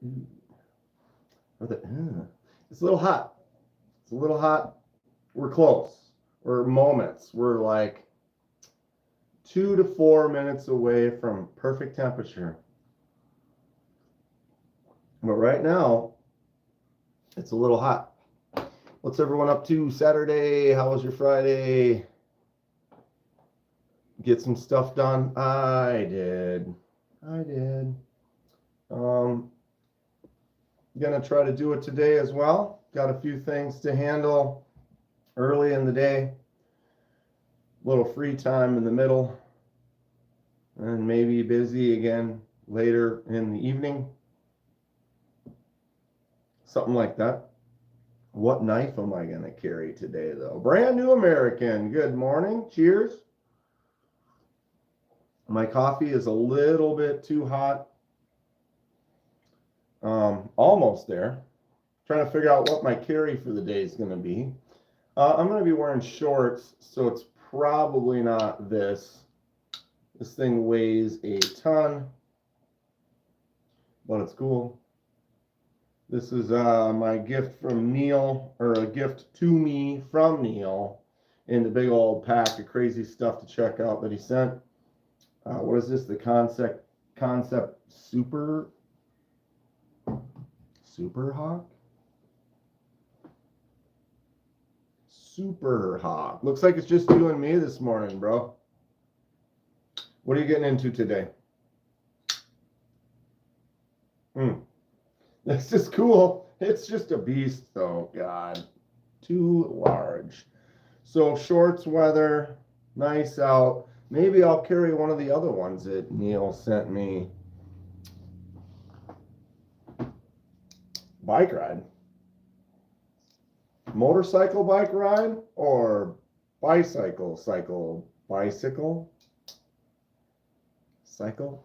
It's a little hot. It's a little hot. We're close. We're moments. We're like 2 to 4 minutes away from perfect temperature. But right now, it's a little hot. What's everyone up to Saturday? How was your Friday? Get some stuff done? I did. Gonna try to do it today as well. Got a few things to handle early in the day. A little free time in the middle. And maybe busy again later in the evening. Something like that. What knife am I going to carry today, though? Brand New American. Good morning. Cheers. My coffee is a little bit too hot. Almost there. Trying to figure out what my carry for the day is going to be. I'm going to be wearing shorts, so it's probably not this. This thing weighs a ton, but it's cool. This is my gift from Neil, or a gift to me from Neil, in the big old pack of crazy stuff to check out that he sent. What is this? The Concept Super Hawk? Super Hawk. Looks like it's just you and me this morning, bro. What are you getting into today? This is cool. It's just a beast, though. God, too large. So shorts weather, nice out. Maybe I'll carry one of the other ones that Neil sent me. Bike ride. Motorcycle bike ride or bicycle cycle? Bicycle? Cycle?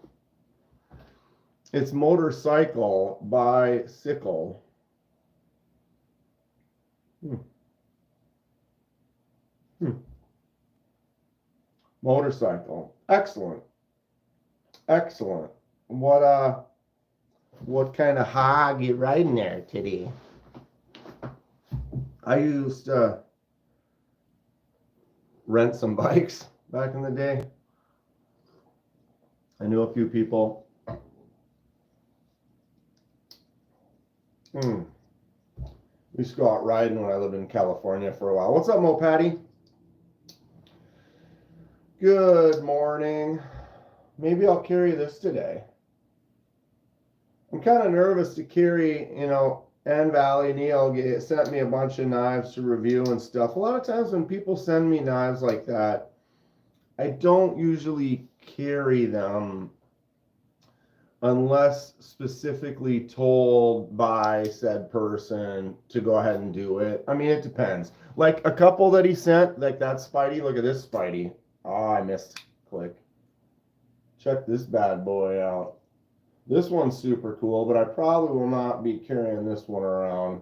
It's motorcycle bicycle. Motorcycle. Excellent. Excellent. What kind of hog you riding there today? I used to rent some bikes back in the day. I knew a few people. We used to go out riding when I lived in California for a while. What's up, Mo Patty? Good morning. Maybe I'll carry this today. I'm kind of nervous to carry, N Valley. Neil sent me a bunch of knives to review and stuff. A lot of times when people send me knives like that, I don't usually carry them unless specifically told by said person to go ahead and do it. I mean, it depends. Like a couple that he sent, like that Spidey. Look at this Spidey. Oh, I missed. Click. Check this bad boy out. This one's super cool, but I probably will not be carrying this one around.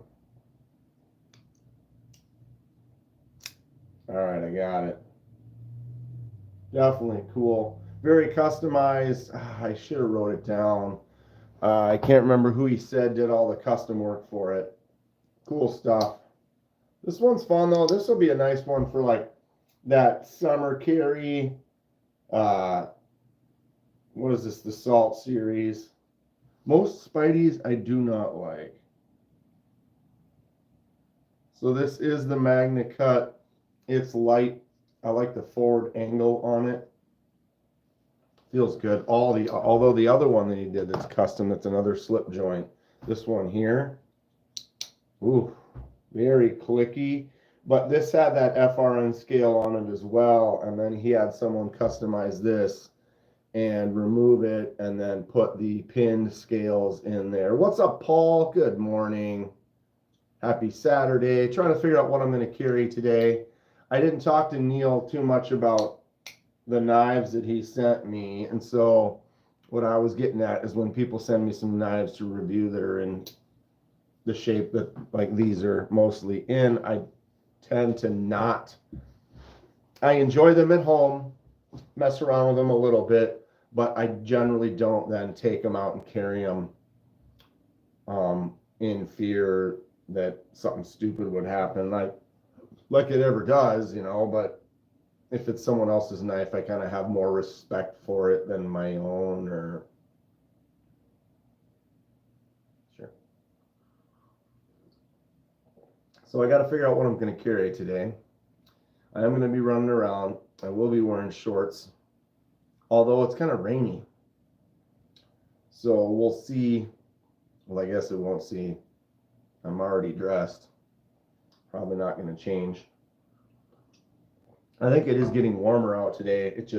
All right, I got it. Definitely cool. Very customized. I should have wrote it down. I can't remember who he said did all the custom work for it. Cool stuff. This one's fun, though. This will be a nice one for, like, that summer carry. What is this? The Salt series. Most Spideys I do not like. So this is the Magna Cut. It's light. I like the forward angle on it. Feels good. Although the other one that he did that's custom, that's another slip joint. This one here. Ooh, very clicky. But this had that FRN scale on it as well. And then he had someone customize this and remove it and then put the pinned scales in there. What's up, Paul? Good morning. Happy Saturday. Trying to figure out what I'm going to carry today. I didn't talk to Neil too much about the knives that he sent me. And so what I was getting at is when people send me some knives to review that are in the shape that like these are mostly in, I tend to not. I enjoy them at home, mess around with them a little bit, but I generally don't then take them out and carry them in fear that something stupid would happen, like it ever does, you know. But if it's someone else's knife, I kind of have more respect for it than my own. Or sure. So I got to figure out what I'm going to carry today. I am going to be running around. I will be wearing shorts, although it's kind of rainy. So we'll see. Well, I guess it won't see. I'm already dressed. Probably not going to change. I think it is getting warmer out today. It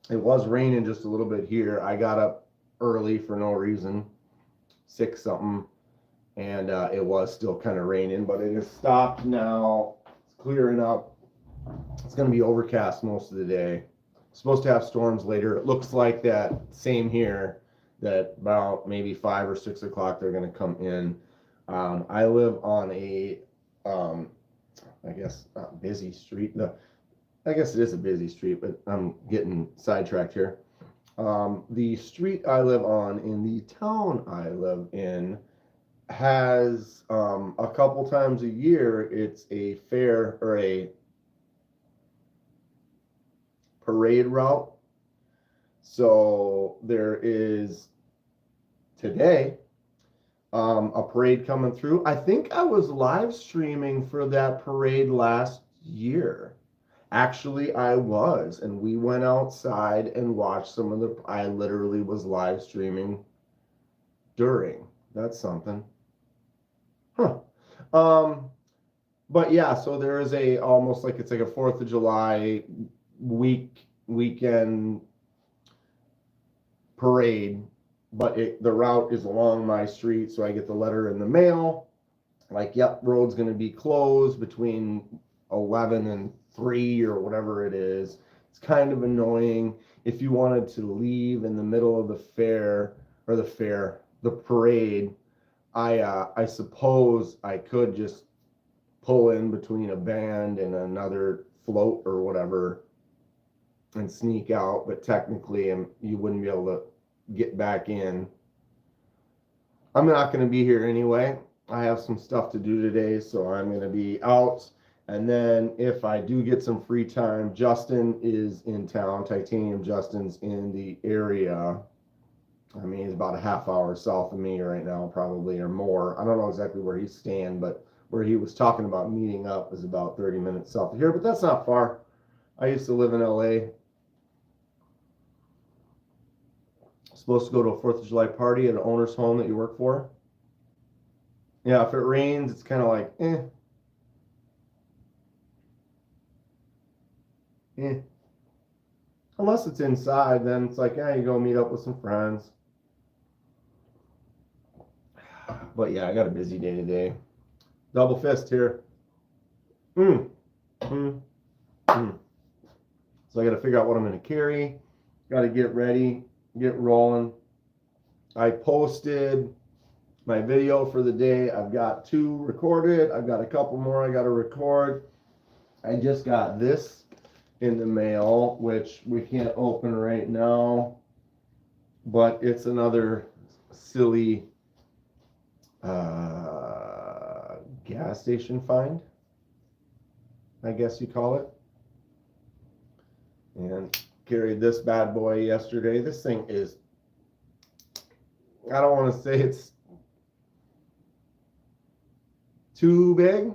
was raining just a little bit here. I got up early for no reason, 6 something, and it was still kind of raining, but it has stopped now. It's clearing up. It's going to be overcast most of the day. Supposed to have storms later. It looks like that same here, that about maybe 5 or 6 o'clock they're going to come in. I live on a I guess not busy street. I guess it is a busy street, but I'm getting sidetracked here. The street I live on in the town I live in has a couple times a year, it's a fair or a parade route. So there is today a parade coming through. I think I was live streaming for that parade last year. Actually, I was, and we went outside and watched some of I literally was live streaming during. That's something. Huh. But yeah, so there is almost like it's like a 4th of July weekend parade, but the route is along my street, so I get the letter in the mail like, yep, road's going to be closed between 11 and 3 or whatever it is. It's kind of annoying. If you wanted to leave in the middle of the parade, I suppose I could just pull in between a band and another float or whatever and sneak out, but technically you wouldn't be able to get back in. I'm not going to be here anyway. I have some stuff to do today, so I'm going to be out. And then if I do get some free time, Justin is in town. Titanium Justin's in the area. I mean, he's about a half hour south of me right now, probably, or more. I don't know exactly where he's staying, but where he was talking about meeting up is about 30 minutes south of here, but that's not far. I used to live in LA. Supposed to go to a 4th of July party at an owner's home that you work for. Yeah, if it rains, it's kind of like, Unless it's inside, then it's like, you go meet up with some friends. But yeah, I got a busy day today. Double fist here. So I got to figure out what I'm going to carry. Got to get ready, get rolling. I posted my video for the day. I've got 2 recorded. I've got a couple more I got to record. I just got this in the mail, which we can't open right now, but it's another silly gas station find, I guess you call it. And carried this bad boy yesterday. This thing is, I don't want to say it's too big.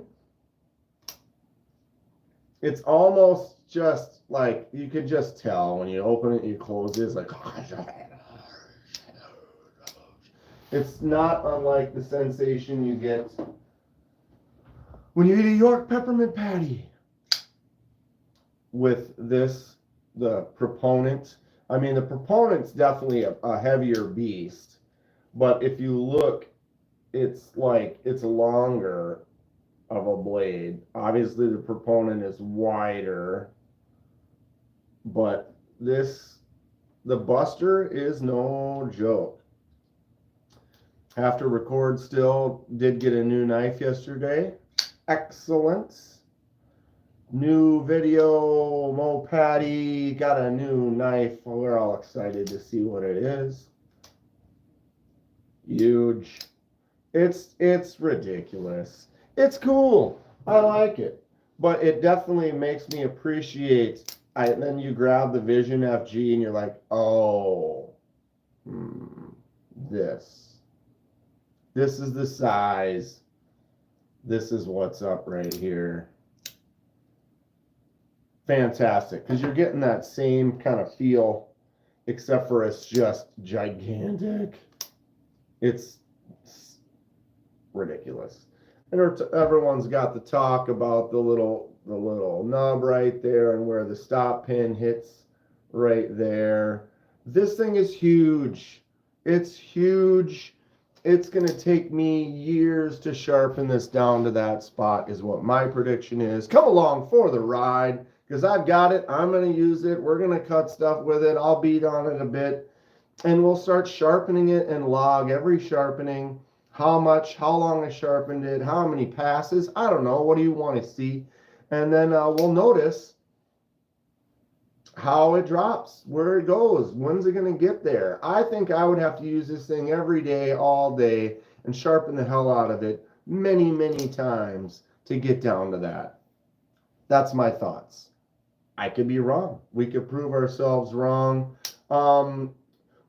It's almost just like, you could just tell when you open it, you close it, it's like, it's not unlike the sensation you get when you eat a York peppermint patty. With this, the proponent, I mean, the proponent's definitely a heavier beast, but if you look, it's longer of a blade. Obviously the proponent is wider, but the Buster is no joke. Have to record still. Did get a new knife yesterday. Excellent. New video, Mo Patty got a new knife. We're all excited to see what it is. Huge. It's ridiculous. It's cool. I like it. But it definitely makes me appreciate. Then you grab the Vision FG and you're like, oh, hmm, this. This is the size. This is what's up right here. Fantastic. Because you're getting that same kind of feel, except for it's just gigantic. It's ridiculous. And everyone's got the talk about the little nub right there and where the stop pin hits right there. This thing is huge. It's huge. It's going to take me years to sharpen this down to that spot is what my prediction is. Come along for the ride because I've got it. I'm going to use it. We're going to cut stuff with it. I'll beat on it a bit and we'll start sharpening it and log every sharpening. How much, how long I sharpened it, how many passes, I don't know. What do you want to see? And then we'll notice how it drops, where it goes, when's it going to get there. I think I would have to use this thing every day, all day, and sharpen the hell out of it many, many times to get down to that. That's my thoughts. I could be wrong. We could prove ourselves wrong.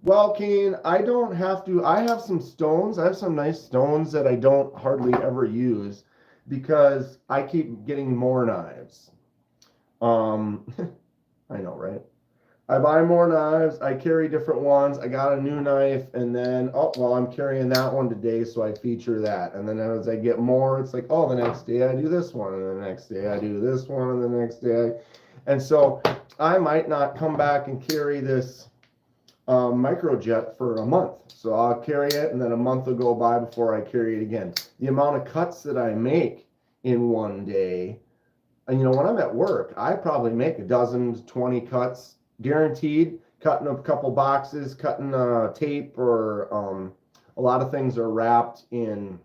Well, Keen, I don't have to. I have some stones. I have some nice stones that I don't hardly ever use because I keep getting more knives. I know, right? I buy more knives. I carry different ones. I got a new knife, and then, oh, well, I'm carrying that one today, so I feature that. And then as I get more, it's like, oh, the next day I do this one, and the next day I do this one, and the next day. And so I might not come back and carry this microjet for a month. So I'll carry it, and then a month will go by before I carry it again. The amount of cuts that I make in one day, and when I'm at work, I probably make a dozen to 20 cuts guaranteed, cutting a couple boxes, cutting tape, or a lot of things are wrapped in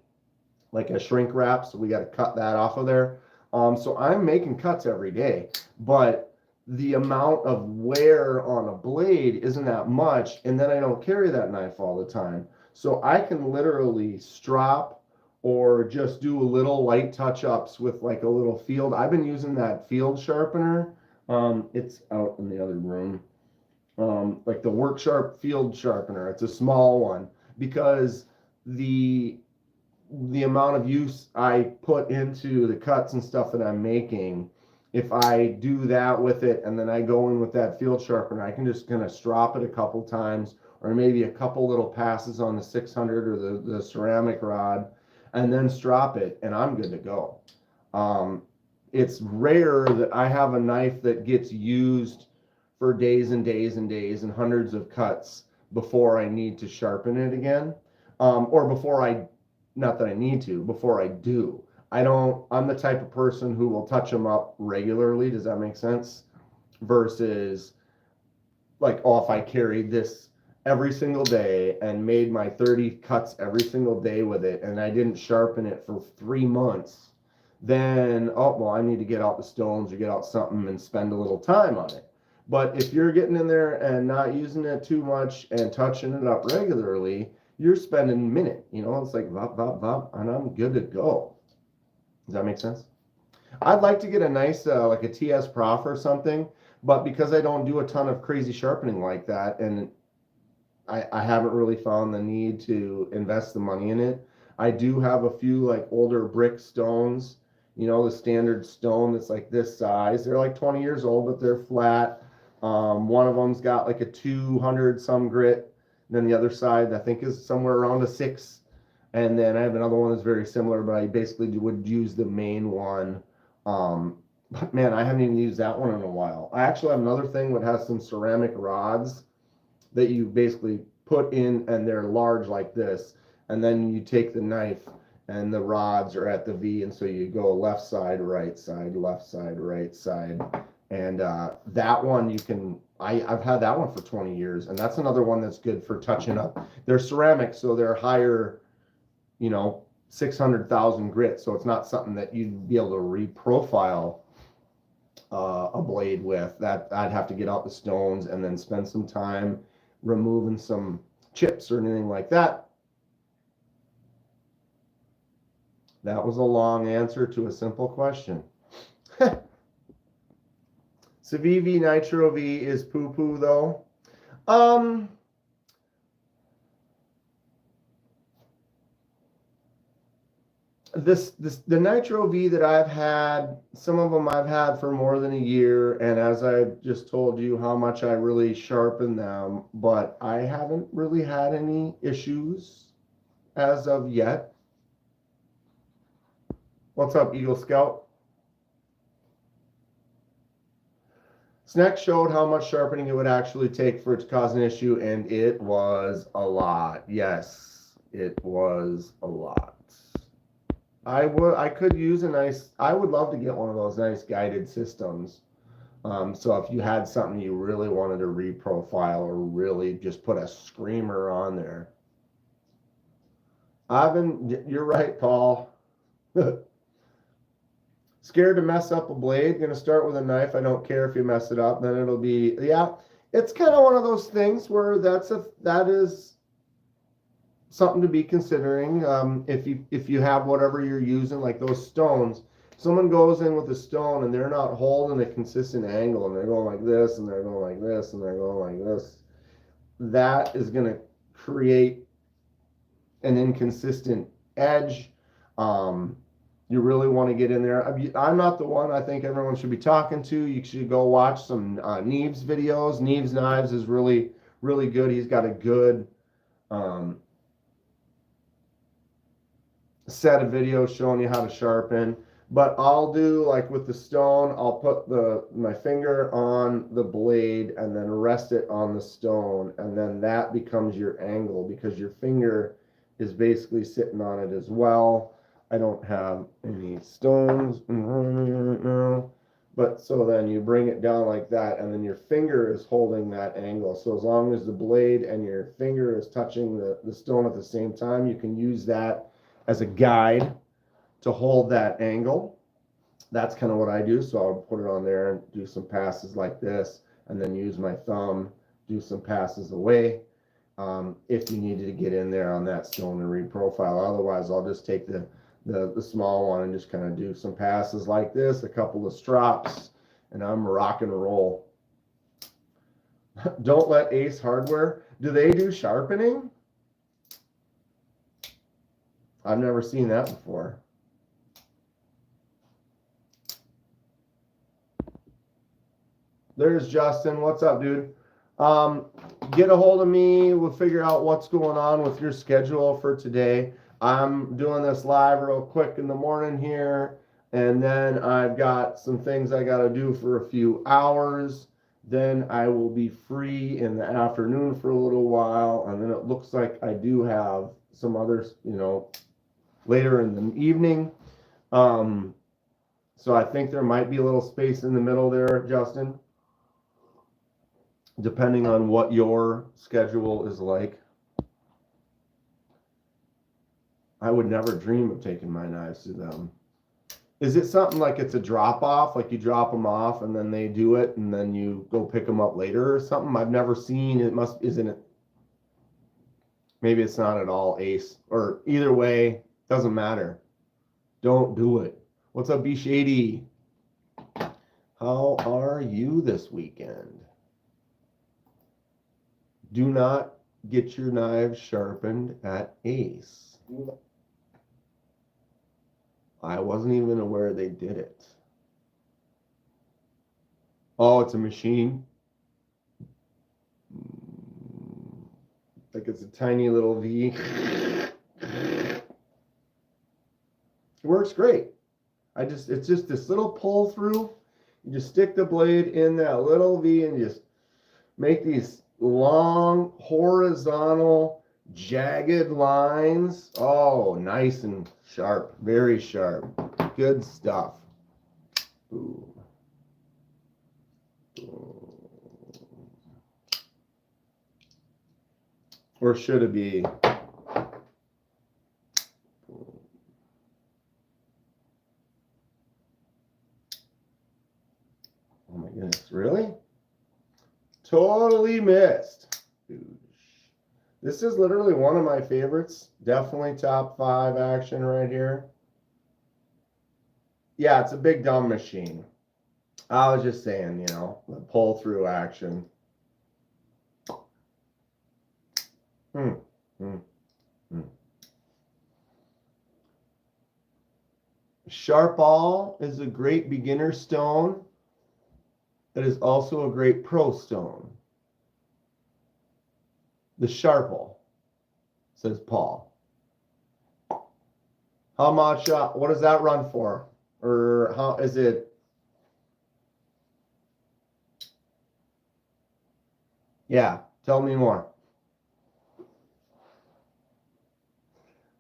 like a shrink wrap, so we got to cut that off of there. So I'm making cuts every day, but the amount of wear on a blade isn't that much, and then I don't carry that knife all the time. So I can literally strop or just do a little light touch-ups with like a little field. I've been using that field sharpener. It's out in the other room. Like the Work Sharp field sharpener. It's a small one because the amount of use I put into the cuts and stuff that I'm making, if I do that with it and then I go in with that field sharpener, I can just kind of strop it a couple times or maybe a couple little passes on the 600 or the ceramic rod and then strop it and I'm good to go. It's rare that I have a knife that gets used for days and days and days and hundreds of cuts before I need to sharpen it again, or before I, not that I need to, before I do. I'm the type of person who will touch them up regularly. Does that make sense? Versus like, oh, if I carried this every single day and made my 30 cuts every single day with it and I didn't sharpen it for 3 months, then, oh, well, I need to get out the stones or get out something and spend a little time on it. But if you're getting in there and not using it too much and touching it up regularly, you're spending a minute, it's like vop, vop, vop, and I'm good to go. Does that make sense? I'd like to get a nice, like a TS Prof or something, but because I don't do a ton of crazy sharpening like that, and I haven't really found the need to invest the money in it. I do have a few like older brick stones, the standard stone that's like this size. They're like 20 years old, but they're flat. One of them's got like a 200 some grit. Then the other side, I think, is somewhere around a 6. And then I have another one that's very similar, but I basically would use the main one. But man, I haven't even used that one in a while. I actually have another thing that has some ceramic rods that you basically put in, and they're large like this. And then you take the knife, and the rods are at the V, and so you go left side, right side, left side, right side. And that one I've had that one for 20 years, and that's another one that's good for touching up. They're ceramic, so they're higher, 600,000 grit, so it's not something that you'd be able to reprofile a blade with. That I'd have to get out the stones and then spend some time removing some chips or anything like that. That was a long answer to a simple question. Civivi Nitro V is poo-poo though. The Nitro V that I've had, some of them I've had for more than a year, and as I just told you how much I really sharpen them, but I haven't really had any issues as of yet. What's up, Eagle Scout? Snack showed how much sharpening it would actually take for it to cause an issue, and it was a lot. Yes, it was a lot. I could use a nice, I would love to get one of those nice guided systems. So if you had something you really wanted to reprofile or really just put a screamer on there. You're right, Paul. Scared to mess up a blade. Going to start with a knife. I don't care if you mess it up. Then it'll be, yeah. It's kind of one of those things where that is something to be considering. If you have whatever you're using, like those stones, someone goes in with a stone and they're not holding a consistent angle and they're going like this and they're going like this and they're going like this. That is going to create an inconsistent edge. You really want to get in there. I'm not the one I think everyone should be talking to. You should go watch some Neves videos. Neves Knives is really, really good. He's got a good set of videos showing you how to sharpen. But I'll do, like with the stone, I'll put my finger on the blade and then rest it on the stone, and then that becomes your angle because your finger is basically sitting on it as well. I don't have any stones right now, but so then you bring it down like that, and then your finger is holding that angle. So as long as the blade and your finger is touching the stone at the same time, you can use that as a guide to hold that angle. That's kind of what I do. So I'll put it on there and do some passes like this, and then use my thumb, do some passes away. If you needed to get in there on that stone and reprofile. Otherwise, I'll just take the small one and just kind of do some passes like this, a couple of strops, and I'm rock and roll. Don't let Ace Hardware. Do they do sharpening? I've never seen that before. There's Justin. What's up, dude? Get a hold of me. We'll figure out what's going on with your schedule for today. I'm doing this live real quick in the morning here, and then I've got some things I got to do for a few hours. Then I will be free in the afternoon for a little while, and then it looks like I do have some others, later in the evening. So I think there might be a little space in the middle there, Justin, depending on what your schedule is like. I would never dream of taking my knives to them. Is it something like it's a drop off, like you drop them off and then they do it and then you go pick them up later or something? I've never seen it. Isn't it? Maybe it's not at all, Ace. Or either way, doesn't matter. Don't do it. What's up, B Shady? How are you this weekend? Do not get your knives sharpened at Ace. I wasn't even aware they did it. Oh, it's a machine. Like it's a tiny little V. It works great. It's just this little pull through. You just stick the blade in that little V and just make these long horizontal jagged lines. Oh, nice and sharp, very sharp. Good stuff. Ooh. Or should it be? Oh my goodness, really? Totally missed. This is literally one of my favorites. Definitely top 5 action right here. Yeah, it's a big dumb machine. I was just saying, you know, the pull through action. Hmm. Hmm. Hmm. Sharpall is a great beginner stone. It is also a great pro stone. The Sharpall, says Paul. How much, what does that run for? Or how is it? Yeah, tell me more.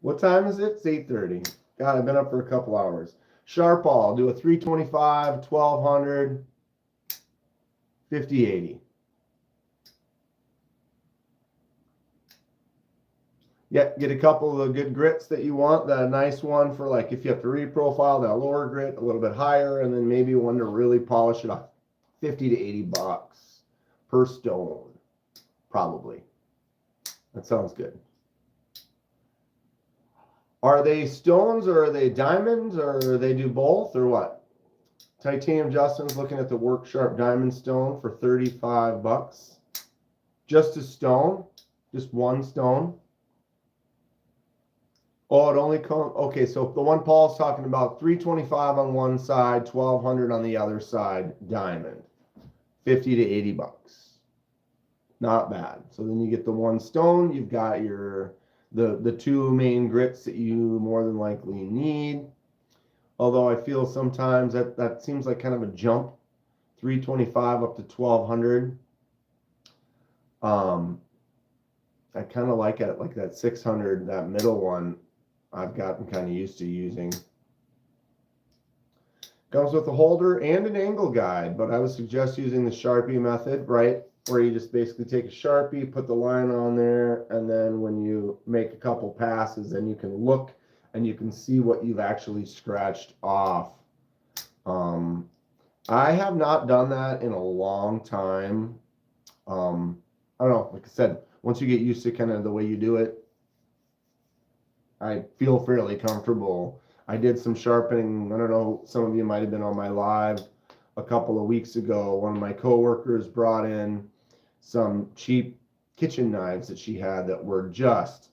What time is it? It's 8:30. God, I've been up for a couple hours. Sharpall, do a 325, 1200, 5080. Yeah, get a couple of the good grits that you want. The nice one for like if you have to reprofile, that lower grit a little bit higher, and then maybe one to really polish it up. 50 to 80 bucks per stone, probably. That sounds good. Are they stones or are they diamonds or they do both or what? Titanium Justin's looking at the Work Sharp Diamond Stone for 35 bucks. Just a stone? Just one stone? Oh, it only comes, okay, so the one Paul's talking about, 325 on one side, 1200 on the other side, diamond. 50 to 80 bucks. Not bad. So then you get the one stone, you've got your the two main grits that you more than likely need. Although I feel sometimes that seems like kind of a jump, 325 up to 1200. I kind of like it, like that 600, that middle one. I've gotten kind of used to using. Comes with a holder and an angle guide, but I would suggest using the Sharpie method, right? Where you just basically take a Sharpie, put the line on there, and then when you make a couple passes, then you can look and you can see what you've actually scratched off. I have not done that in a long time. I don't know, like I said, once you get used to kind of the way you do it, I feel fairly comfortable. I did some sharpening. I don't know, some of you might have been on my live a couple of weeks ago. One of my coworkers brought in some cheap kitchen knives that she had that were just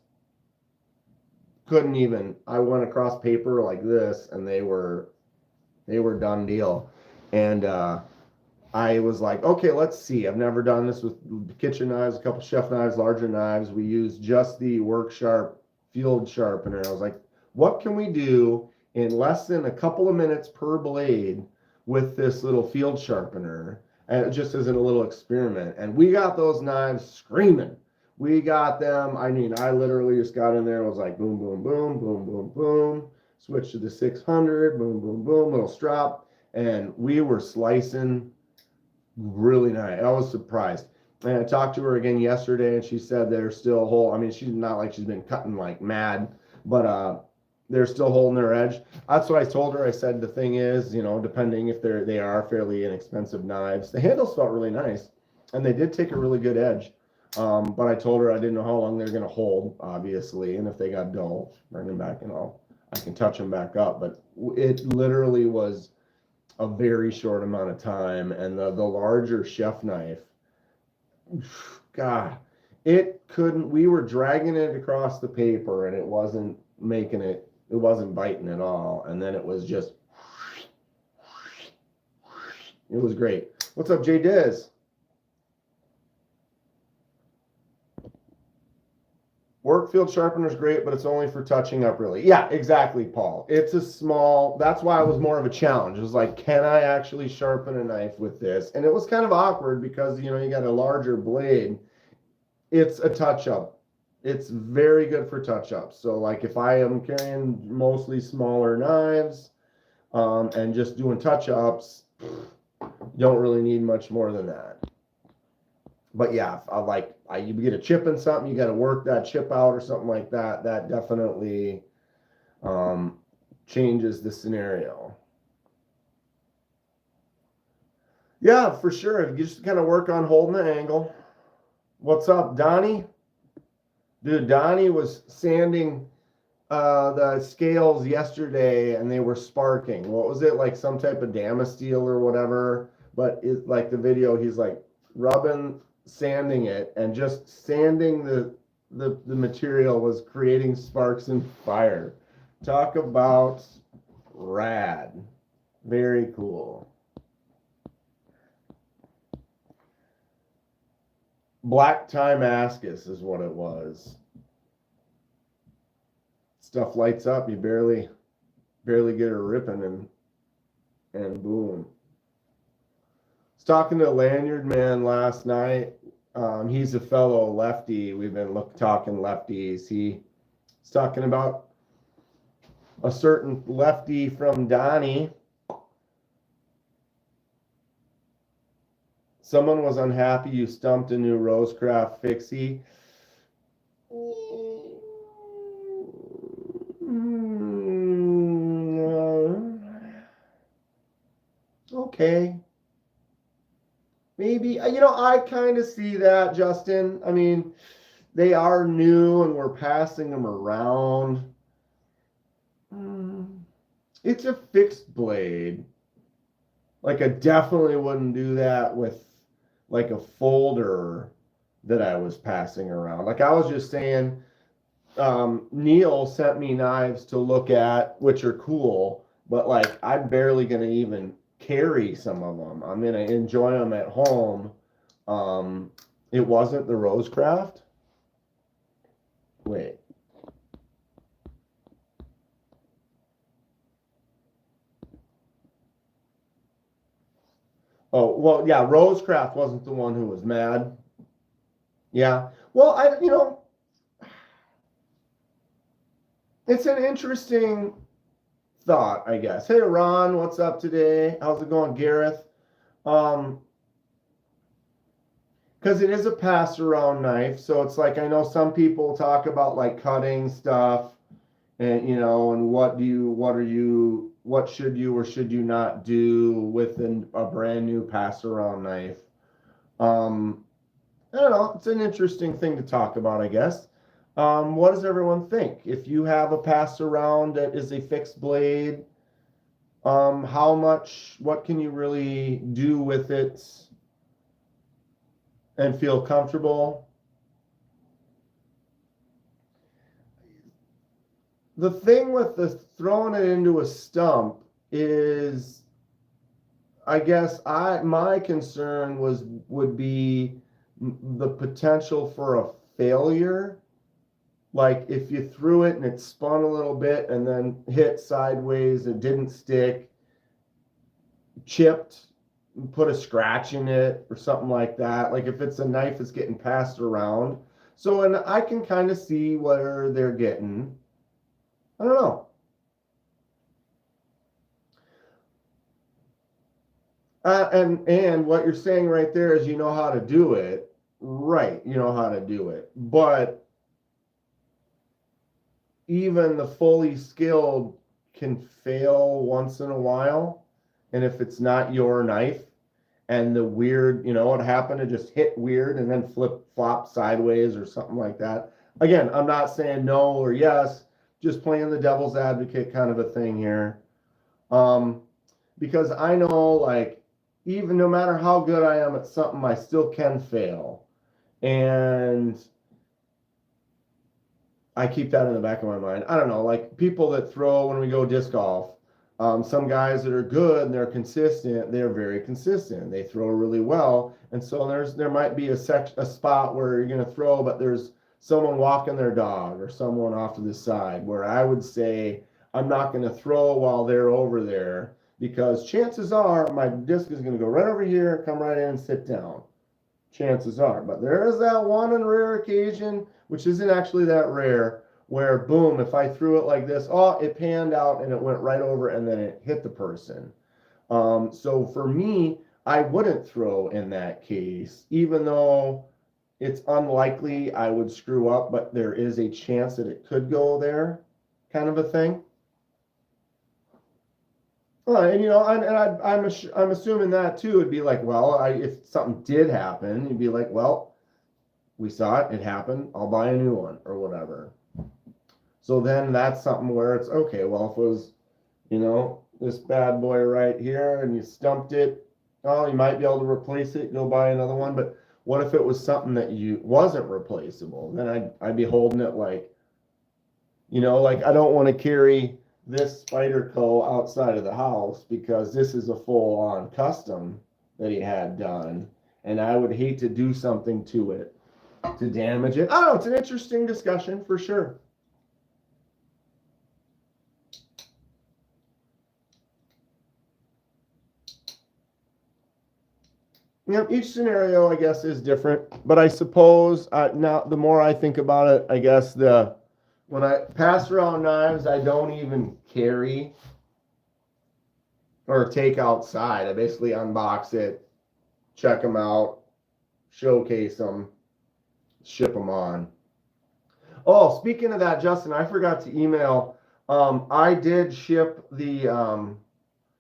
couldn't even. I went across paper like this, and they were done deal. And I was like, okay, let's see. I've never done this with kitchen knives, a couple chef knives, larger knives. We use just the Work Sharp field sharpener. I was like, what can we do in less than a couple of minutes per blade with this little field sharpener? And just as a little experiment. And we got those knives screaming. We got them. I mean, I literally just got in there. It was like boom, boom, boom, boom, boom, boom. Switch to the 600, boom, boom, boom, little strap. And we were slicing really nice. I was surprised. And I talked to her again yesterday, and she said they're still whole. I mean, she's not like she's been cutting like mad, but they're still holding their edge. That's what I told her. I said the thing is, you know, depending if they are fairly inexpensive knives, the handles felt really nice, and they did take a really good edge. But I told her I didn't know how long they're going to hold, obviously, and if they got dull, bring them back, and I can touch them back up. But it literally was a very short amount of time, and the larger chef knife, God, it couldn't. We were dragging it across the paper, and it wasn't making it. It wasn't biting at all, and then it was just. It was great. What's up, Jay Diz? Work field sharpener is great, but it's only for touching up, really. Yeah, exactly, Paul. It's a small. That's why it was more of a challenge. It was like, can I actually sharpen a knife with this? And it was kind of awkward because, you know, you got a larger blade. It's a touch-up. It's very good for touch-ups. So, like, if I am carrying mostly smaller knives and just doing touch-ups, don't really need much more than that. But yeah, you get a chip in something, you got to work that chip out or something like that. That definitely changes the scenario. Yeah, for sure. You just kind of work on holding the angle. What's up, Donnie? Dude, Donnie was sanding the scales yesterday and they were sparking. What was it, like some type of Damasteel or whatever? But it, like the video, he's like rubbing, sanding it, and just sanding the material was creating sparks and fire. Talk about rad. Very cool. Black Timascus is what it was. Stuff lights up, you barely get her ripping, and boom. I was talking to a lanyard man last night. He's a fellow lefty. We've been talking lefties. He's talking about a certain lefty from Donnie. Someone was unhappy you stumped a new Rosecraft fixie. Okay. Maybe, I kind of see that, Justin. I mean, they are new and we're passing them around. It's a fixed blade. Like, I definitely wouldn't do that with like a folder that I was passing around. Like I was just saying, Neil sent me knives to look at, which are cool, but like I'm barely going to even carry some of them. I'm going to enjoy them at home. It wasn't the Rosecraft. Wait. Oh, well, yeah, Rosecraft wasn't the one who was mad. Yeah. Well, it's an interesting thought, I guess. Hey, Ron, what's up today? How's it going, Gareth? Because it is a pass-around knife, so it's like I know some people talk about like cutting stuff, and and what should you or should you not do with a brand new pass-around knife. I don't know. It's an interesting thing to talk about, I guess. What does everyone think? If you have a pass around that is a fixed blade, what can you really do with it and feel comfortable? The thing with the throwing it into a stump is, I guess my concern would be the potential for a failure. Like if you threw it and it spun a little bit and then hit sideways, it didn't stick, chipped, put a scratch in it or something like that. Like if it's a knife that's getting passed around. So, and I can kind of see where they're getting. I don't know. And what you're saying right there is you know how to do it. Right, you know how to do it. But even the fully skilled can fail once in a while. And if it's not your knife and the weird, it happened to just hit weird and then flop sideways or something like that. Again, I'm not saying no or yes, just playing the devil's advocate kind of a thing here. Because I know, like, even no matter how good I am at something, I still can fail. And I keep that in the back of my mind. I don't know, like people that throw when we go disc golf, some guys that are good and they're consistent, they're very consistent. They throw really well. And so there might be a spot where you're going to throw, but there's someone walking their dog or someone off to the side where I would say I'm not going to throw while they're over there because chances are my disc is going to go right over here, come right in and sit down. Chances are. But there is that one and rare occasion, which isn't actually that rare, where boom, if I threw it like this, it panned out and it went right over and then it hit the person. So for me, I wouldn't throw in that case, even though it's unlikely I would screw up, but there is a chance that it could go there, kind of a thing. And I'm assuming that too would be like, well, if something did happen, you'd be like, well, we saw it, it happened, I'll buy a new one or whatever. So then that's something where it's okay, well, if it was, you know, this bad boy right here and you stumped it, oh, you might be able to replace it, go buy another one. But what if it was something that you wasn't replaceable? Then I'd be holding it like, you know, like I don't want to carry this Spyderco outside of the house because this is a full-on custom that he had done, and I would hate to do something to it to damage it. I don't know, it's an interesting discussion for sure. You know, each scenario, I guess, is different, but I suppose now the more I think about it, I guess when I pass around knives, I don't even carry or take outside. I basically unbox it, check them out, showcase them, ship them on. Oh, speaking of that, Justin, I forgot to email. I did ship the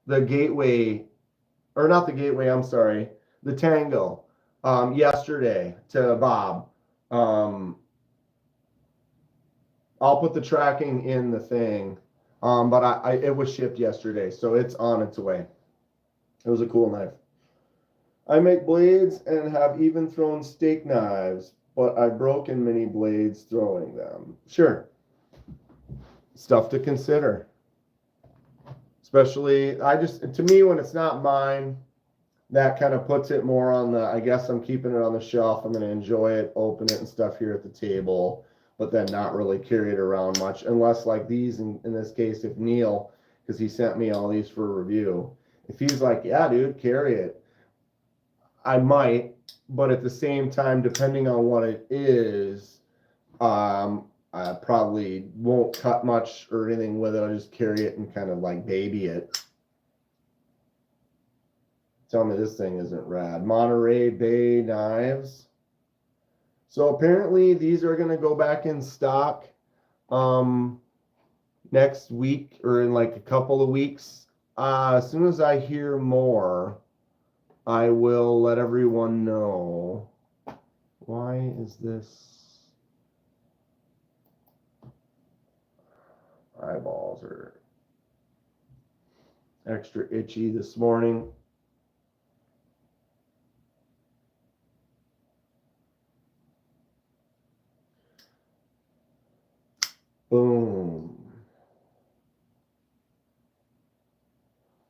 gateway, or not the gateway. I'm sorry, the Tango, yesterday to Bob. I'll put the tracking in the thing, but it was shipped yesterday, so it's on its way. It was a cool knife. I make blades and have even thrown steak knives, but I've broken many blades throwing them. Sure. Stuff to consider. Especially, to me, when it's not mine, that kind of puts it more on the, I guess I'm keeping it on the shelf. I'm going to enjoy it, open it and stuff here at the table, but then not really carry it around much. Unless like these, in this case, if Neil, because he sent me all these for review, if he's like, yeah, dude, carry it, I might, but at the same time, depending on what it is, I probably won't cut much or anything with it. I'll just carry it and kind of like baby it. Tell me this thing isn't rad. Monterey Bay knives. So apparently these are going to go back in stock next week or in like a couple of weeks. As soon as I hear more, I will let everyone know. Why is this? Eyeballs are extra itchy this morning. Boom.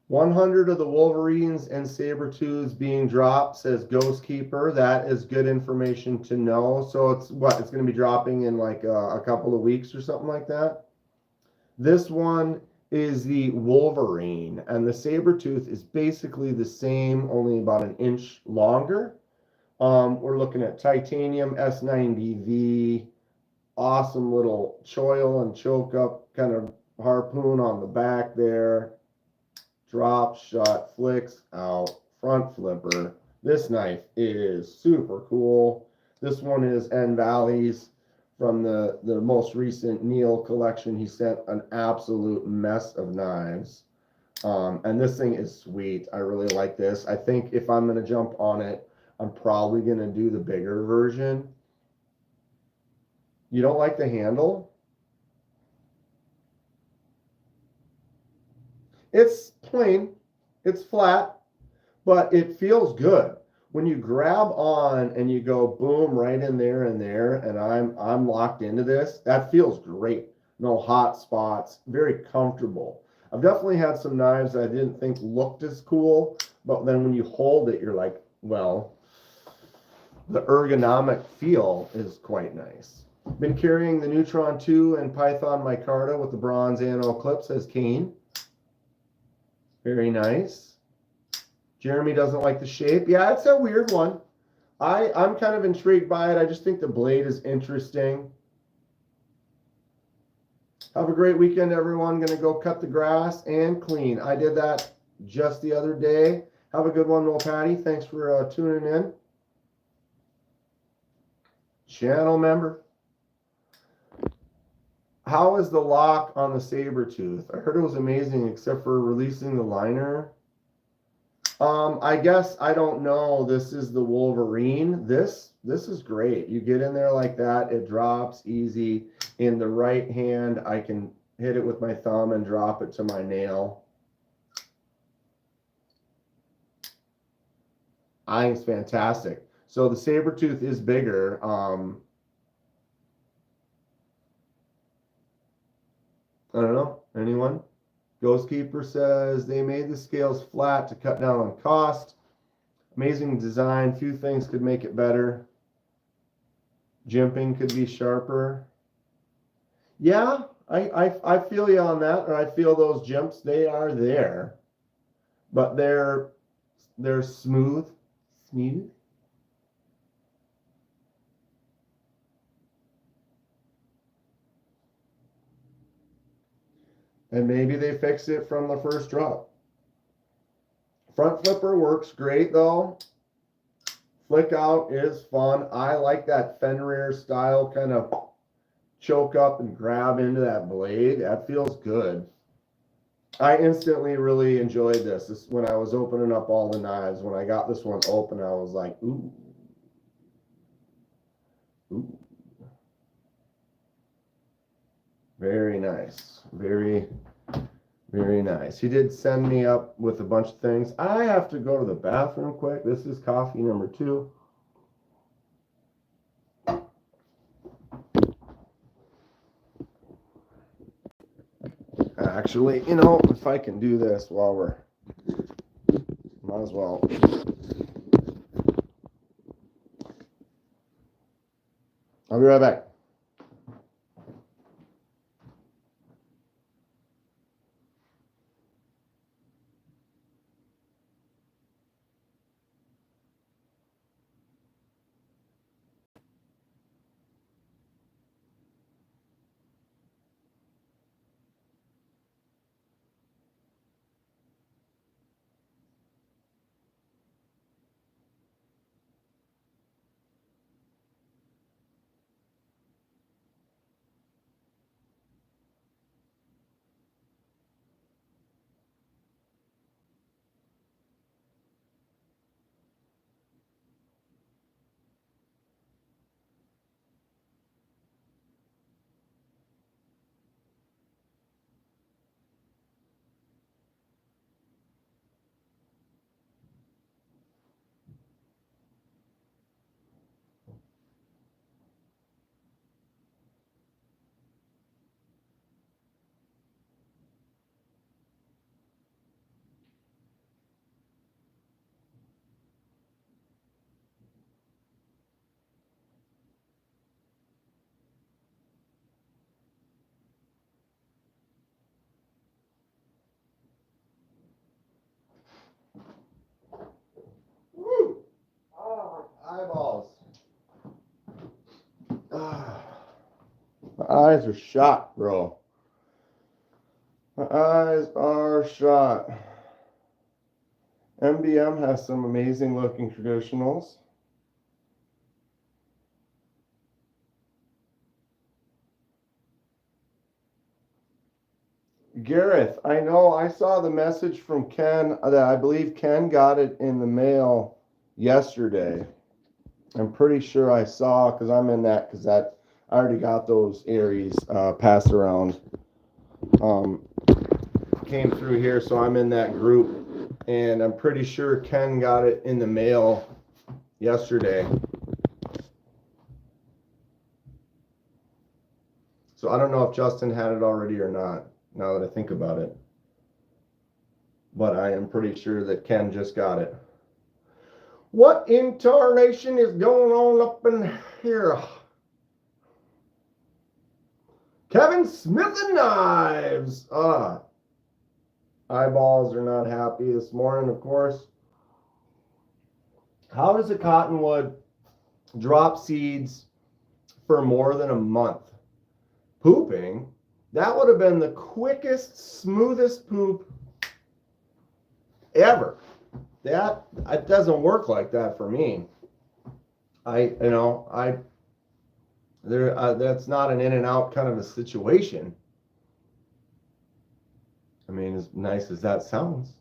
100 of the Wolverines and Sabertooths being dropped, says Ghost Keeper. That is good information to know. So it's what? It's going to be dropping in like a couple of weeks or something like that. This one is the Wolverine, and the Sabertooth is basically the same, only about an inch longer. We're looking at titanium S90V, awesome little choil and choke up kind of harpoon on the back there. Drop, shot, flicks out, front flipper. This knife is super cool. This one is N Valley's from the most recent Neil collection. He sent an absolute mess of knives. And this thing is sweet. I really like this. I think if I'm going to jump on it, I'm probably going to do the bigger version. You don't like the handle? It's plain, it's flat, but it feels good. When you grab on and you go boom right in there and I'm locked into this, that feels great. No hot spots, very comfortable. I've definitely had some knives that I didn't think looked as cool, but then when you hold it, you're like, well, the ergonomic feel is quite nice. Been carrying the Neutron 2 and Python micarta with the bronze anno clip, says Kane. Very nice. Jeremy doesn't like the shape. Yeah, it's a weird one. I'm kind of intrigued by it. I just think the blade is interesting. Have a great weekend, everyone. Going to go cut the grass and clean. I did that just the other day. Have a good one, Will Patty. Thanks for tuning in. Channel member. How is the lock on the Sabertooth? I heard it was amazing except for releasing the liner. I guess I don't know. This is the Wolverine. This is great. You get in there like that, it drops easy. In the right hand, I can hit it with my thumb and drop it to my nail. I think it's fantastic. So the saber tooth is bigger. I don't know. Anyone? Ghostkeeper says they made the scales flat to cut down on cost. Amazing design. Few things could make it better. Jimping could be sharper. Yeah, I feel you on that. Or I feel those jumps. They are there, but they're smooth. Smooth. And maybe they fix it from the first drop. Front flipper works great though. Flick out is fun. I like that Fenrir style kind of choke up and grab into that blade. That feels good. I instantly really enjoyed this. When I was opening up all the knives. When I got this one open, I was like, ooh. Ooh. Very nice. Very, very nice. He did send me up with a bunch of things. I have to go to the bathroom quick. This is coffee number 2. Actually, you know, if I can do this while we're, might as well. I'll be right back. Woo! Oh, my eyeballs. My eyes are shot, bro. My eyes are shot. MBM has some amazing looking traditionals. Gareth, I know I saw the message from Ken that I believe Ken got it in the mail yesterday. I'm pretty sure I saw because I'm in that because that I already got those Aries passed around. Came through here, so I'm in that group, and I'm pretty sure Ken got it in the mail yesterday. So I don't know if Justin had it already or not, now that I think about it. But I am pretty sure that Ken just got it. What in tarnation is going on up in here? Kevin Smith and Knives. Eyeballs are not happy this morning, of course. How does a cottonwood drop seeds for more than a month? Pooping? That would have been the quickest, smoothest poop ever. That it doesn't work like that for me. That's not an in and out kind of a situation. I mean, as nice as that sounds.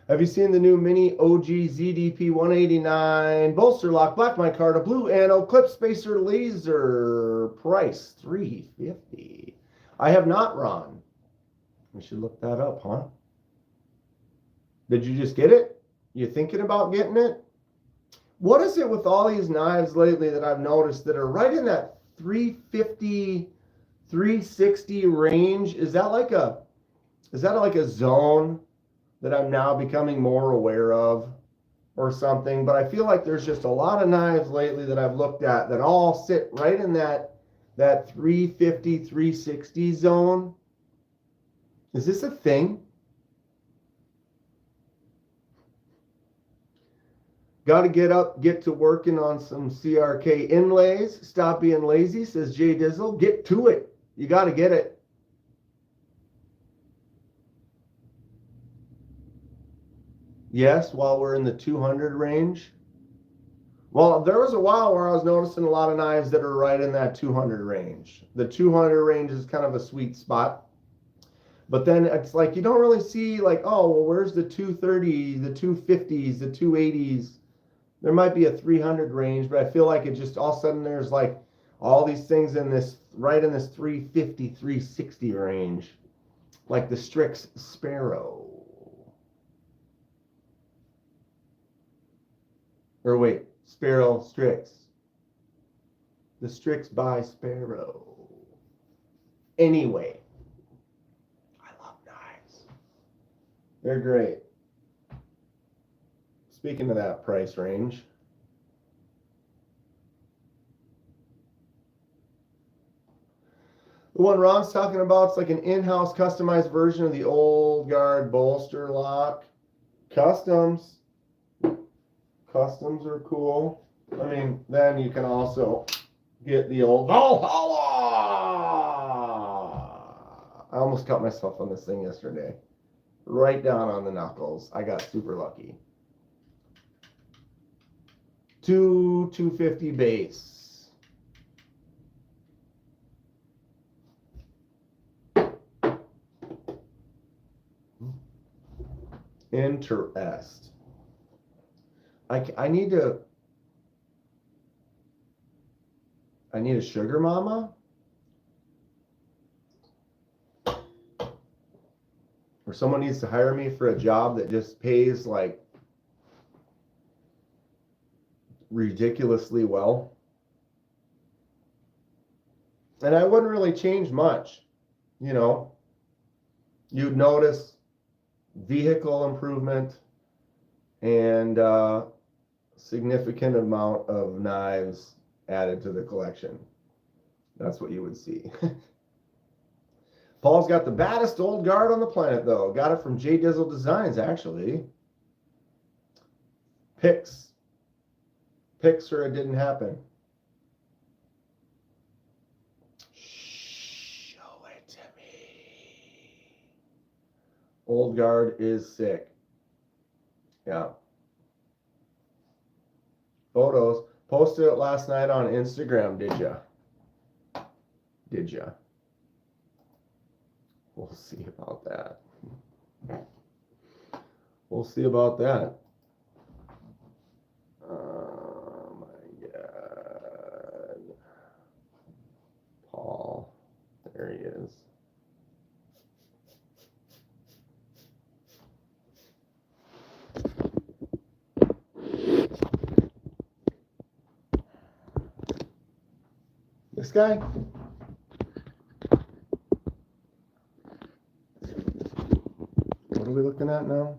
Have you seen the new mini OG ZDP 189 bolster lock, black micarta, blue anode, clip spacer, laser, price $350? I have not, Ron. We should look that up, huh? Did you just get it? You thinking about getting it? What is it with all these knives lately that I've noticed that are right in that 350, 360 range? Is that like a zone that I'm now becoming more aware of or something? But I feel like there's just a lot of knives lately that I've looked at that all sit right in that 350, 360 zone. Is this a thing? Got to get to working on some CRK inlays. Stop being lazy, says Jay Dizzle. Get to it. You got to get it. Yes, while we're in the 200 range. Well, there was a while where I was noticing a lot of knives that are right in that 200 range. The 200 range is kind of a sweet spot. But then it's like you don't really see like, oh, well, where's the 230, the 250s, the 280s? There might be a 300 range, but I feel like it just all of a sudden there's like all these things in this, right in this 350, 360 range, like the Strix Sparrow. Or wait, Sparrow Strix. The Strix by Sparrow. Anyway, I love knives. They're great. Speaking of that price range, the one Ron's talking about is like an in-house customized version of the old guard bolster lock. Customs are cool. I mean, then you can also get the old Valhalla. I almost cut myself on this thing yesterday. Right down on the knuckles. I got super lucky. 250 base. Interest. I need a sugar mama. Or someone needs to hire me for a job that just pays like ridiculously well. And I wouldn't really change much. You know, you'd notice vehicle improvement and significant amount of knives added to the collection. That's what you would see. Paul's got the baddest old guard on the planet, though. Got it from J Dizzle Designs, actually. Pics or it didn't happen. Show it to me. Old guard is sick. Yeah. Photos. Posted it last night on Instagram, did ya? Did ya? We'll see about that. We'll see about that. Oh my God. Paul. There he is. This guy? What are we looking at now?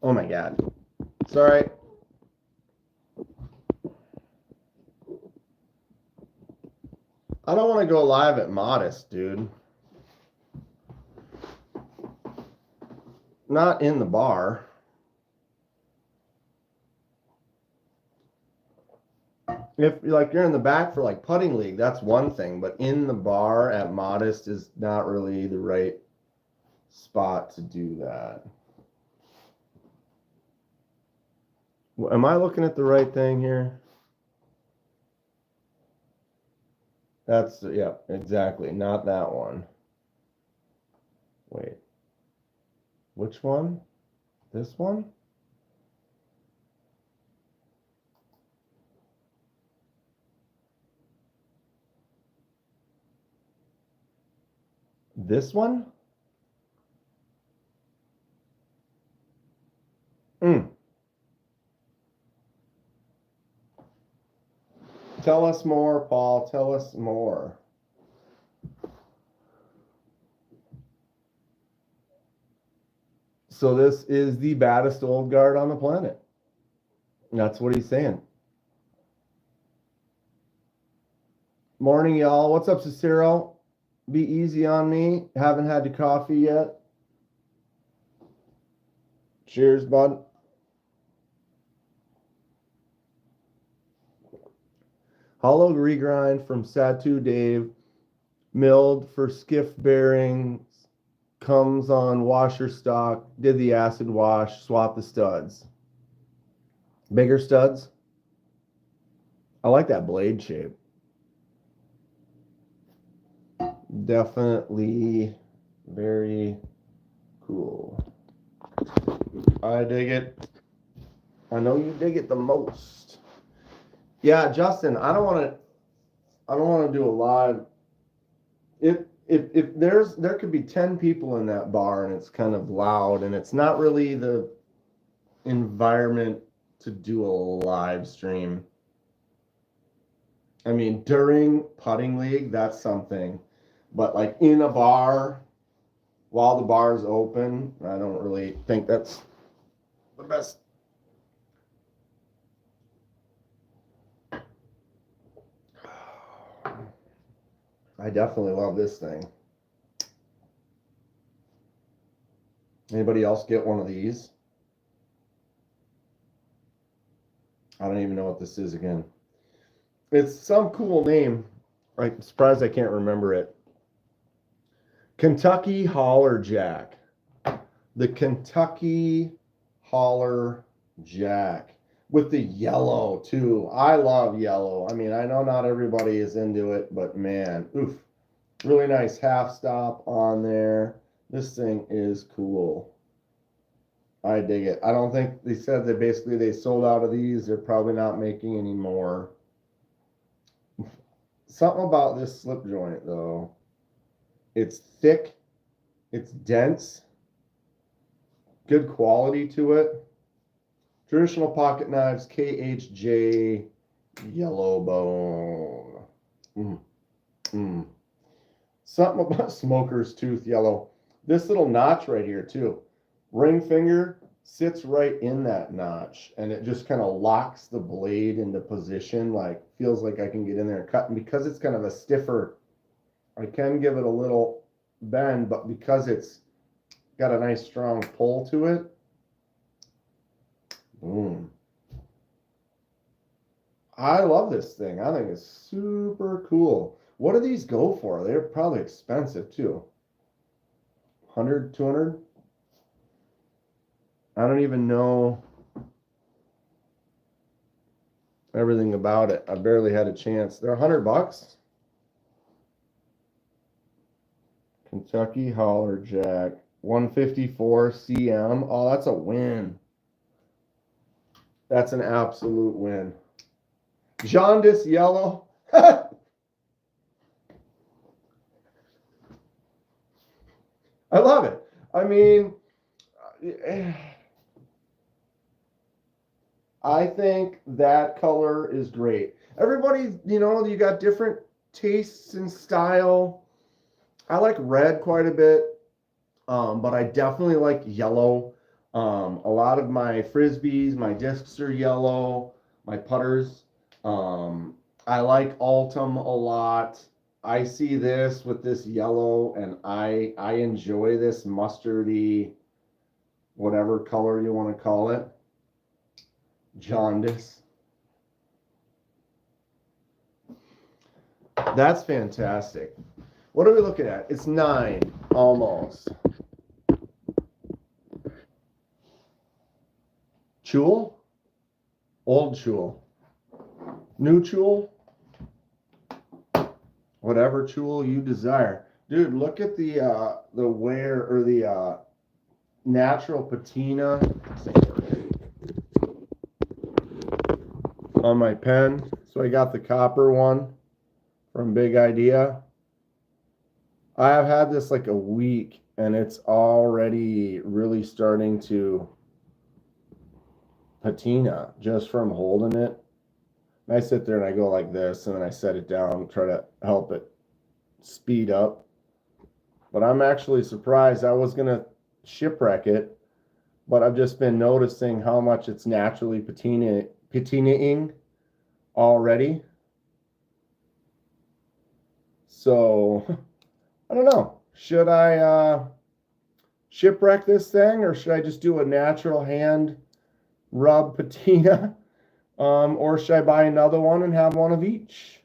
Oh my God. Sorry. I don't want to go live at Modest, dude. Not in the bar. If like you're in the back for like putting league, that's one thing, but in the bar at Modest is not really the right spot to do that. Am I looking at the right thing here? That's, yeah, exactly. Not that one. Wait. Which one? This one? This one? Tell us more, Paul. Tell us more. So this is the baddest old guard on the planet. That's what he's saying. Morning, y'all. What's up, Cicero? Be easy on me. Haven't had your coffee yet. Cheers, bud. Hollow regrind from Satu Dave. Milled for skiff bearings. Comes on washer stock. Did the acid wash. Swap the studs. Bigger studs. I like that blade shape. Definitely very cool. I dig it. I know you dig it the most. Yeah, Justin, I don't want to do a live. If there could be 10 people in that bar and it's kind of loud and it's not really the environment to do a live stream. I mean, during putting league, that's something. But like in a bar, while the bar is open, I don't really think that's the best. I definitely love this thing. Anybody else get one of these? I don't even know what this is again. It's some cool name. I'm surprised I can't remember it. Kentucky Holler Jack. The Kentucky Holler Jack. With the yellow, too. I love yellow. I mean, I know not everybody is into it, but man, oof. Really nice half stop on there. This thing is cool. I dig it. I don't think they said that basically they sold out of these. They're probably not making any more. Something about this slip joint, though. It's thick. It's dense. Good quality to it. Traditional pocket knives, KHJ Yellow Bone. Something about smoker's tooth yellow. This little notch right here, too. Ring finger sits right in that notch, and it just kind of locks the blade into position. Like, feels like I can get in there and cut. And because it's kind of a stiffer, I can give it a little bend, but because it's got a nice strong pull to it, boom. I love this thing. I think it's super cool. What do these go for? They're probably expensive too. 100, 200? I don't even know everything about it. I barely had a chance. They're $100. Kentucky Holler Jack. 154 CM. Oh, that's a win. That's an absolute win. Jaundice yellow. I love it. I mean, I think that color is great. Everybody, you got different tastes and style. I like red quite a bit, but I definitely like yellow. A lot of my frisbees, my discs are yellow, my putters. I like Altum a lot. I see this with this yellow, and I enjoy this mustardy, whatever color you want to call it. Jaundice. That's fantastic. What are we looking at? It's 9, almost. Chul? Old Chul. New Chul? whatever tool you desire. Dude, look at the wear or the natural patina on my pen. So I got the copper one from Big Idea. I have had this like a week and it's already really starting to patina just from holding it. And I sit there and I go like this and then I set it down, try to help it speed up. But I'm actually surprised. I was gonna shipwreck it, but I've just been noticing how much it's naturally patinaing already. So I don't know. Should I shipwreck this thing or should I just do a natural hand rub patina? Or should I buy another one and have one of each?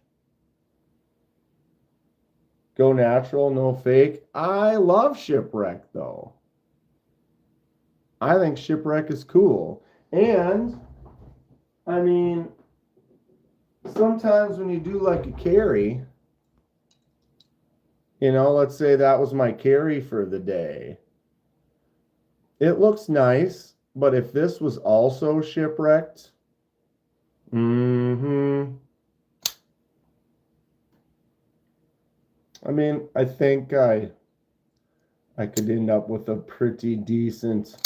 Go natural, no fake. I love shipwreck though. I think shipwreck is cool. And I mean, sometimes when you do like a carry, you know, let's say that was my carry for the day. It looks nice, but if this was also shipwrecked, I mean, I think I could end up with a pretty decent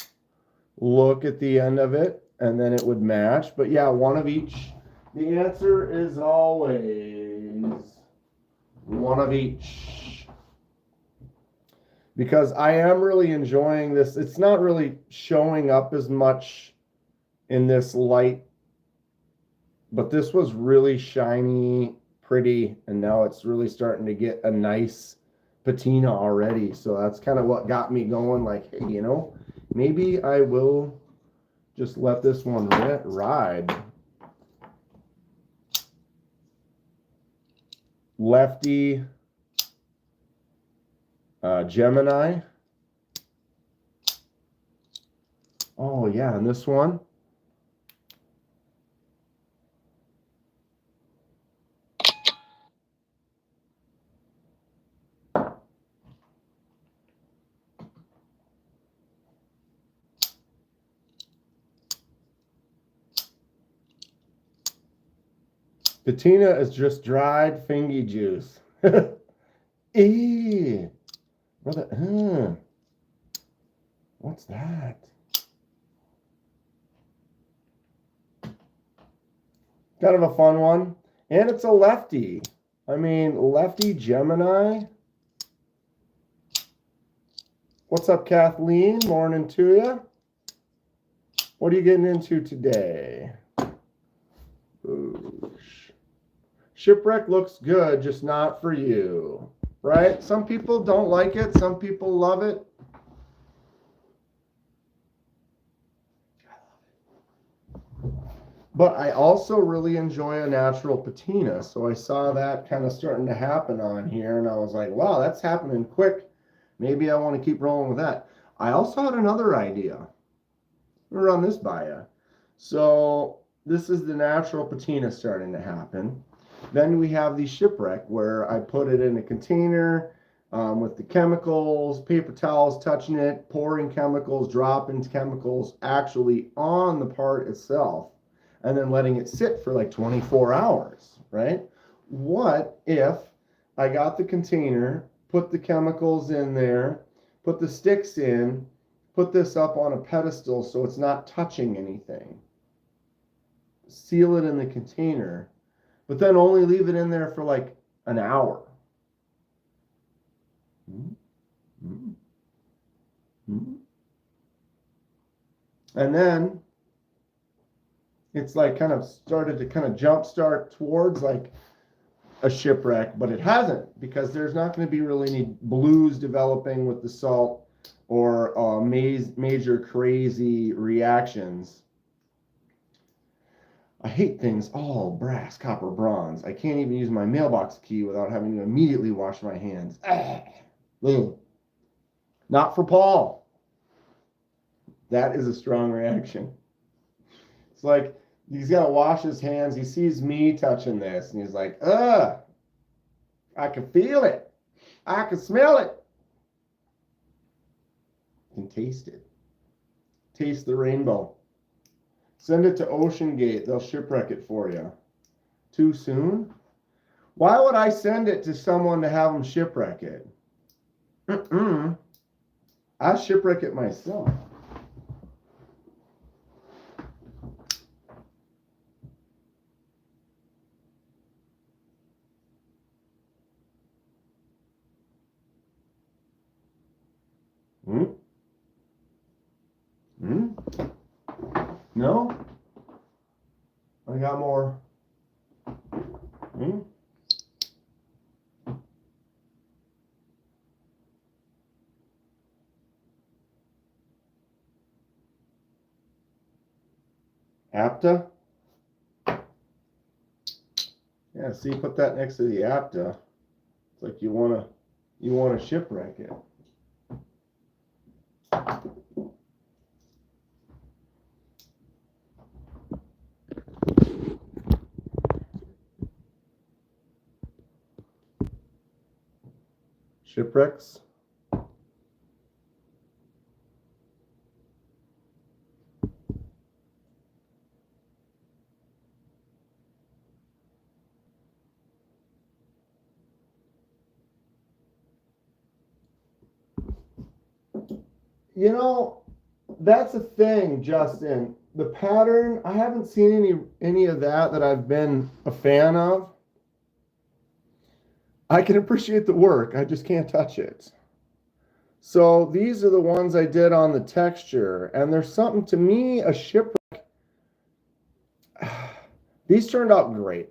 look at the end of it, and then it would match. But yeah, one of each. The answer is always one of each. Because I am really enjoying this. It's not really showing up as much in this light, but this was really shiny, pretty, and now it's really starting to get a nice patina already. So that's kind of what got me going, like, hey, you know, maybe I will just let this one ride. Lefty Gemini. Oh yeah, and this one, patina is just dried fingy juice. Eee. What's that? Kind of a fun one. And it's a lefty. I mean, lefty Gemini. What's up, Kathleen? Morning to you. What are you getting into today? Boosh. Shipwreck looks good, just not for you. Right? Some people don't like it. Some people love it. But I also really enjoy a natural patina. So I saw that kind of starting to happen on here. And I was like, wow, that's happening quick. Maybe I want to keep rolling with that. I also had another idea. I'll run this by you. So this is the natural patina starting to happen. Then we have the shipwreck where I put it in a container with the chemicals, paper towels touching it, pouring chemicals, dropping chemicals actually on the part itself, and then letting it sit for like 24 hours, right? What if I got the container, put the chemicals in there, put the sticks in, put this up on a pedestal so it's not touching anything, seal it in the container, but then only leave it in there for like an hour. And then it's like kind of started to kind of jumpstart towards like a shipwreck, but it hasn't, because there's not going to be really any blues developing with the salt or major crazy reactions. I hate things all brass, copper, bronze. I can't even use my mailbox key without having to immediately wash my hands. Not for Paul. That is a strong reaction. It's like he's got to wash his hands. He sees me touching this and he's like, ugh, I can feel it. I can smell it. I can taste it. Taste the rainbow. Send it to Ocean Gate. They'll shipwreck it for you. Too soon? Why would I send it to someone to have them shipwreck it? I shipwreck it myself. No? I got more. Apta? Yeah, see, put that next to the Apta. It's like you wanna shipwreck it. Shipwrecks. You know, that's a thing, Justin. The pattern, I haven't seen any of that I've been a fan of. I can appreciate the work, I just can't touch it. So these are the ones I did on the texture, and there's something to me, a shipwreck. These turned out great.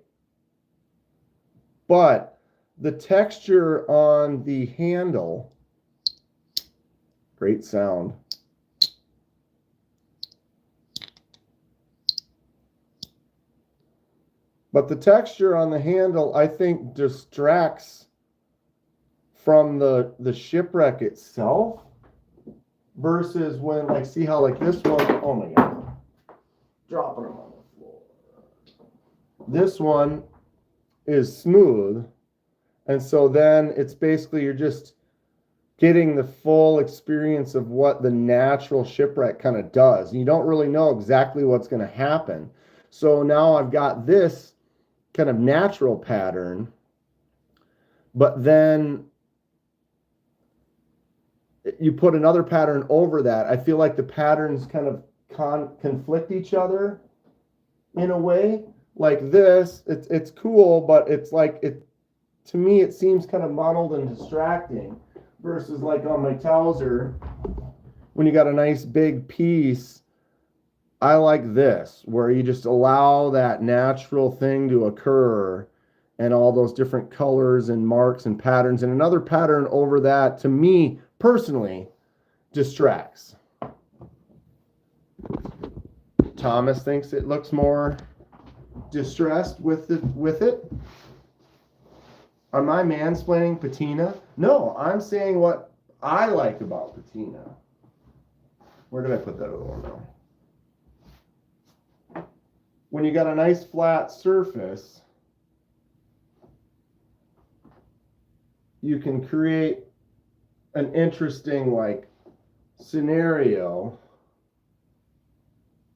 But the texture on the handle, great sound. But the texture on the handle, I think, distracts from the shipwreck itself versus when, like, see how, like, this one, oh my God, dropping them on the floor. This one is smooth, and so then it's basically you're just getting the full experience of what the natural shipwreck kind of does. You don't really know exactly what's going to happen. So now I've got this kind of natural pattern, but then you put another pattern over that. I feel like the patterns kind of conflict each other in a way. Like this, it's cool, but it's like, to me it seems kind of muddled and distracting versus like on my trouser when you got a nice big piece. I like this, where you just allow that natural thing to occur and all those different colors and marks and patterns, and another pattern over that, to me personally, distracts. Thomas thinks it looks more distressed with it. Am I mansplaining patina? No, I'm saying what I like about patina. Where did I put that other one now? When you got a nice flat surface, you can create an interesting like scenario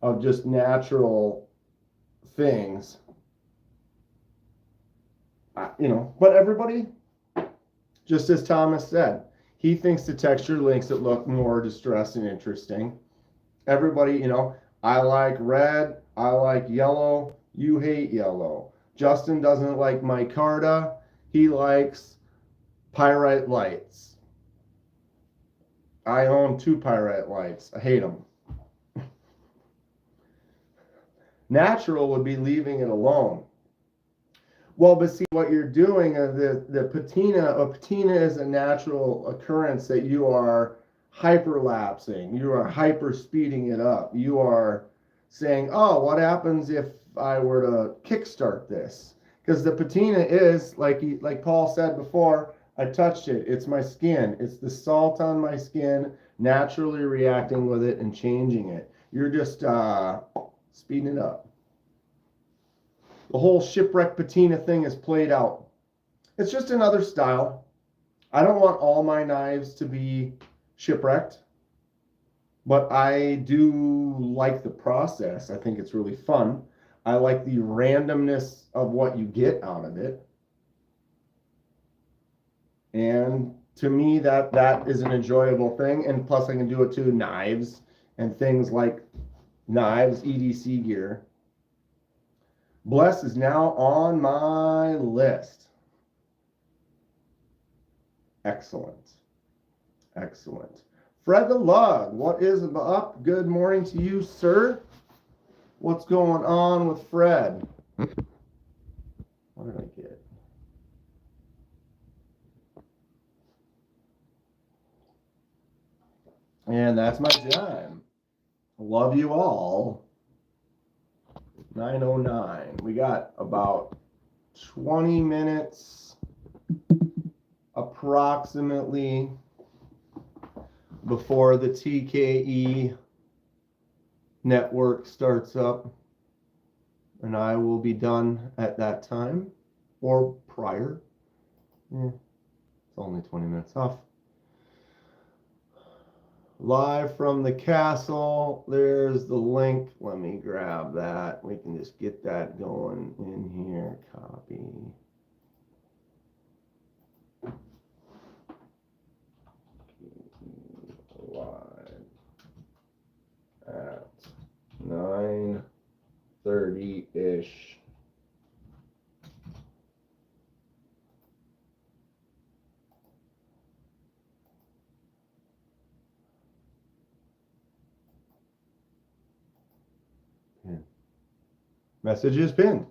of just natural things. You know, but everybody, just as Thomas said, he thinks the texture makes it look more distressed and interesting. Everybody, you know, I like red, I like yellow, you hate yellow. Justin doesn't like micarta, he likes pyrite lights. I own 2 pyrite lights, I hate them. Natural would be leaving it alone. Well, but see what you're doing, the patina is a natural occurrence that you are hyperlapsing, you are hyper speeding it up. You are saying, oh, what happens if I were to kickstart this? Because the patina is, like Paul said before, I touched it, it's my skin. It's the salt on my skin naturally reacting with it and changing it. You're just speeding it up. The whole shipwreck patina thing is played out. It's just another style. I don't want all my knives to be shipwrecked, but I do like the process. I think it's really fun. I like the randomness of what you get out of it. And to me, that is an enjoyable thing. And plus, I can do it to knives and things like knives, EDC gear. Bless is now on my list. Excellent. Excellent. Fred the Lug, what is up? Good morning to you, sir. What's going on with Fred? What did I get? And that's my time. Love you all. 9:09. We got about 20 minutes approximately before the TKE network starts up, and I will be done at that time or prior. It's only 20 minutes off. Live from the castle. There's the link. Let me grab that. We can just get that going in here. Copy. Live at 9:30-ish. Message is pinned.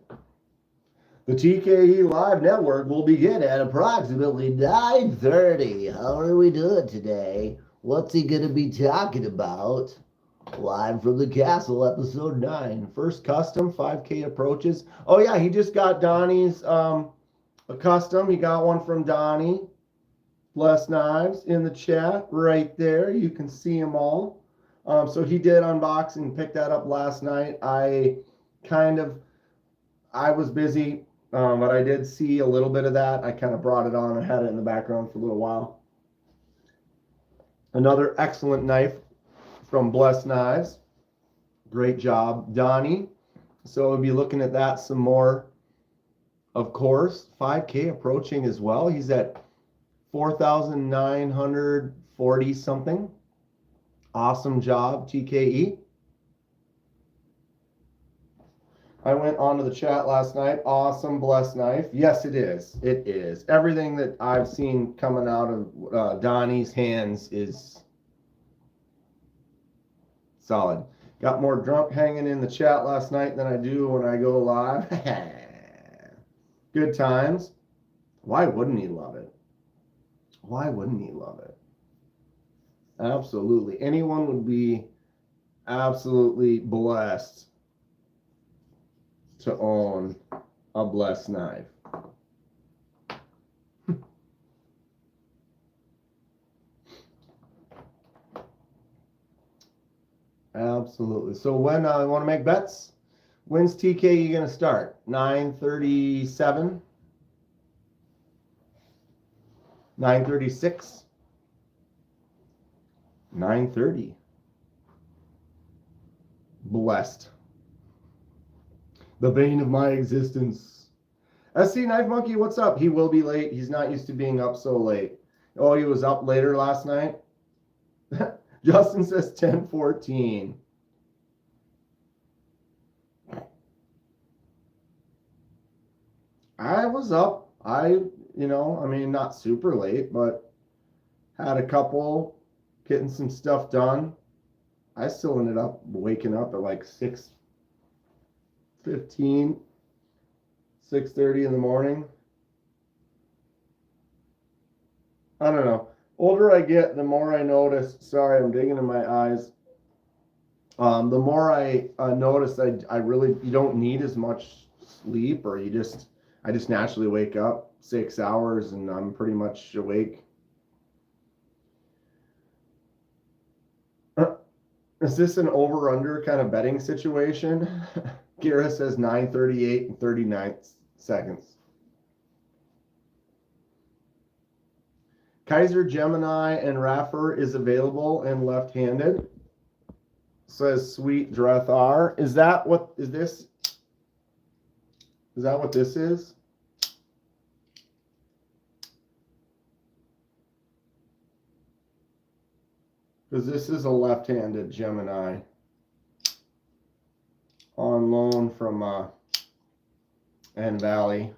The TKE Live Network will begin at approximately 9:30. How are we doing today? What's he going to be talking about? Live from the Castle, episode 9. First custom, 5K approaches. Oh, yeah, he just got Donnie's a custom. He got one from Donnie. Bless Knives in the chat right there. You can see them all. So he did unbox and pick that up last night. I was busy, but I did see a little bit of that. I kind of brought it on and had it in the background for a little while. Another excellent knife from Bless Knives. Great job, Donnie. So we'll be looking at that some more. Of course, 5K approaching as well. He's at 4,940 something. Awesome job, TKE. I went onto the chat last night. Awesome, Blessed Knife. Yes, it is. It is. Everything that I've seen coming out of Donnie's hands is solid. Got more drunk hanging in the chat last night than I do when I go live. Good times. Why wouldn't he love it? Why wouldn't he love it? Absolutely. Anyone would be absolutely blessed to own a Blessed Knife. Absolutely. So when I want to make bets, when's TKE going to start? 9:37? 9:36? 9:30. Blessed. The bane of my existence. SC Knife Monkey, what's up? He will be late. He's not used to being up so late. Oh, he was up later last night? Justin says 10:14. I was up. Not super late, but had a couple, getting some stuff done. I still ended up waking up at like 6:15, 6:30 in the morning. I don't know. Older I get, the more I notice. Sorry, I'm digging in my eyes. The more I notice, I really, you don't need as much sleep, or I just naturally wake up 6 hours and I'm pretty much awake. Is this an over-under kind of betting situation? Gira says 9:38 and 39 seconds. Kaiser Gemini and Raffer is available and left-handed. Says Sweet Drethar. Is that what is this? Is that what this is? Because this is a left-handed Gemini on loan from N Valley.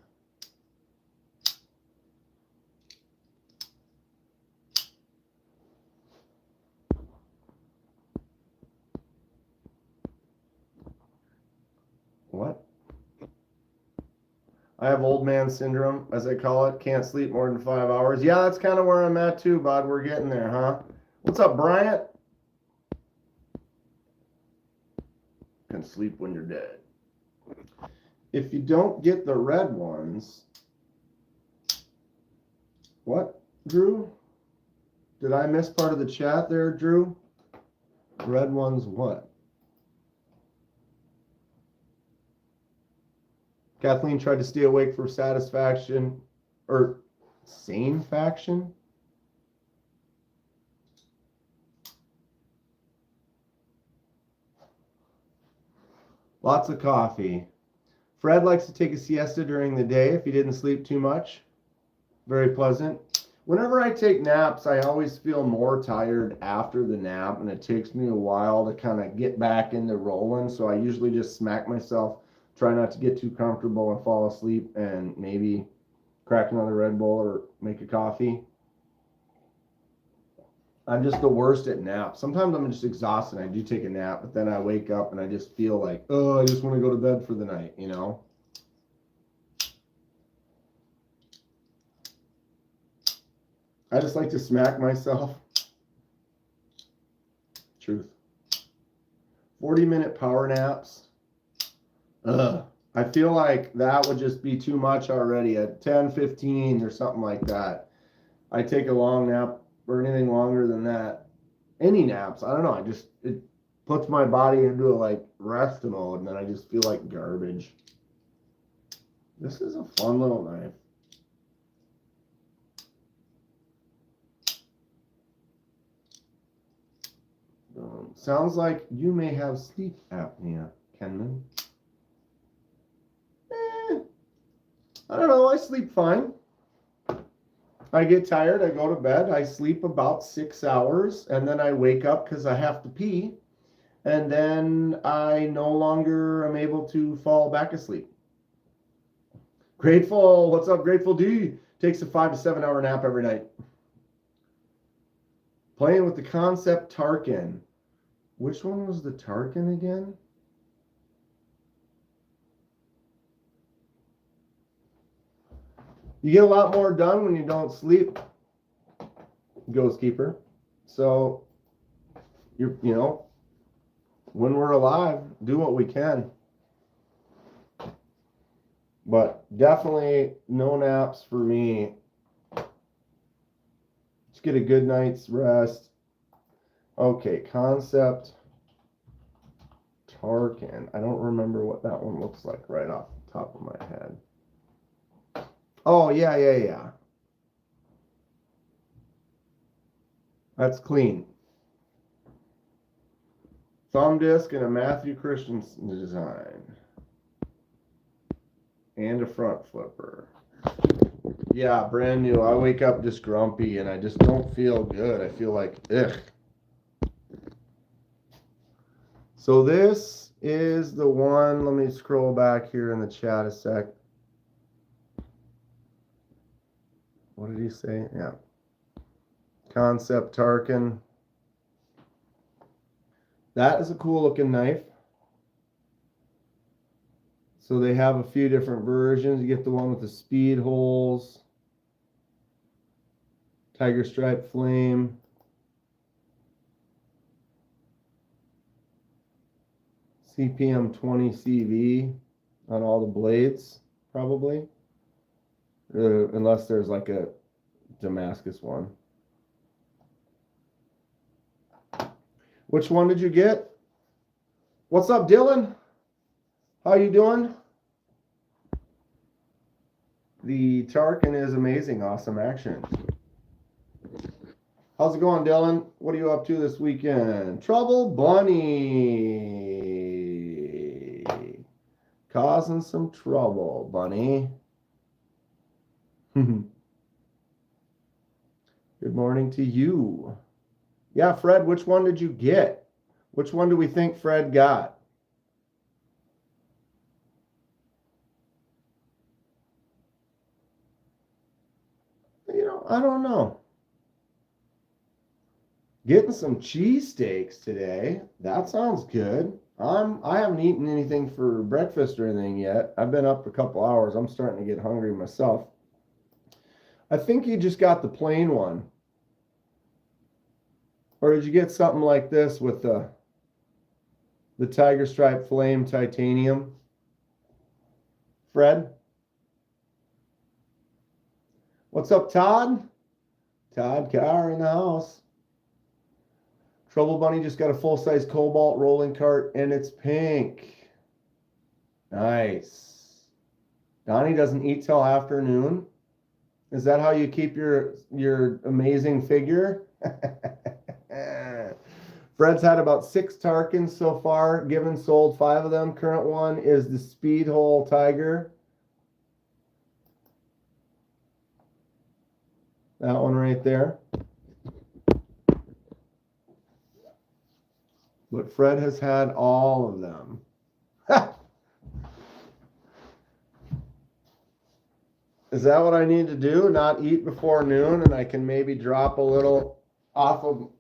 What? I have old man syndrome, as I call it. Can't sleep more than 5 hours. Yeah, that's kind of where I'm at too, bud. We're getting there, huh? What's up, Bryant? Can sleep when you're dead. If you don't get the red ones, what, Drew? Did I miss part of the chat there, Drew? Red ones, what? Kathleen tried to stay awake for satisfaction, or sane faction. Lots of coffee. Fred likes to take a siesta during the day if he didn't sleep too much. Very pleasant. Whenever I take naps, I always feel more tired after the nap, and it takes me a while to kind of get back into rolling. So I usually just smack myself, try not to get too comfortable and fall asleep, and maybe crack another Red Bull or make a coffee. I'm just the worst at naps. Sometimes I'm just exhausted. I do take a nap, but then I wake up and I just feel like, oh, I just want to go to bed for the night, you know? I just like to smack myself. Truth. 40-minute power naps. Ugh. I feel like that would just be too much already at 10, 15 or something like that. I take a long nap or anything longer than that. Any naps, I don't know. It puts my body into a like rest mode, and then I just feel like garbage. This is a fun little knife. Sounds like you may have sleep apnea, Kenman. I don't know. I sleep fine. I get tired. I go to bed. I sleep about 6 hours, and then I wake up because I have to pee, and then I no longer am able to fall back asleep. Grateful. What's up, Grateful D? Takes a 5 to 7 hour nap every night. Playing with the Concept Tarkin. Which one was the Tarkin again? You get a lot more done when you don't sleep, Ghost Keeper. So, you know, when we're alive, do what we can. But definitely no naps for me. Just get a good night's rest. Okay, Concept Tarkin. I don't remember what that one looks like right off the top of my head. Oh, yeah. That's clean. Thumb disc and a Matthew Christensen design. And a front flipper. Yeah, brand new. I wake up just grumpy and I just don't feel good. I feel like, ugh. So this is the one. Let me scroll back here in the chat a sec. What did he say? Yeah. Concept Tarkin. That is a cool looking knife. So they have a few different versions. You get the one with the speed holes, Tiger Stripe Flame, CPM 20 CV on all the blades, probably. Unless there's like a Damascus one. Which one did you get? What's up, Dylan? How you doing? The Tarkin is amazing. Awesome action. How's it going, Dylan? What are you up to this weekend? Trouble Bunny. Causing some trouble, Bunny. Good morning to you. Yeah, Fred, which one did you get? Which one do we think Fred got? I don't know. Getting some cheesesteaks today. That sounds good. I haven't eaten anything for breakfast or anything yet. I've been up a couple hours. I'm starting to get hungry myself. I think you just got the plain one. Or did you get something like this with the Tiger Stripe Flame Titanium? Fred? What's up, Todd? Todd Carr in the house. Trouble Bunny just got a full-size Cobalt rolling cart, and it's pink. Nice. Donnie doesn't eat till afternoon. Is that how you keep your amazing figure? Fred's had about 6 Tarkins so far, given sold 5 of them. Current one is the Speed Hole Tiger. That one right there. But Fred has had all of them. Is that what I need to do? Not eat before noon, and I can maybe drop a little off of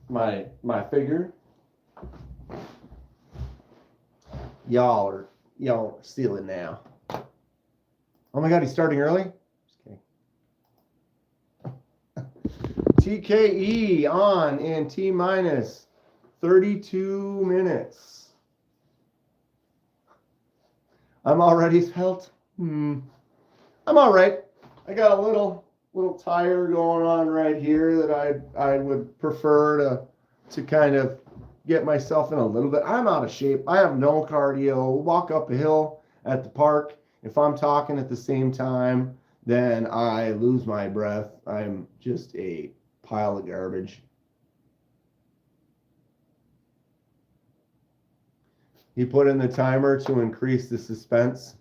my figure? Y'all are stealing now. Oh my God, he's starting early? TKE on in T-minus 32 minutes. I'm already felt. I'm all right. I got a little tire going on right here that I would prefer to kind of get myself in a little bit. I'm out of shape. I have no cardio. Walk up a hill at the park. If I'm talking at the same time, then I lose my breath. I'm just a pile of garbage. He put in the timer to increase the suspense.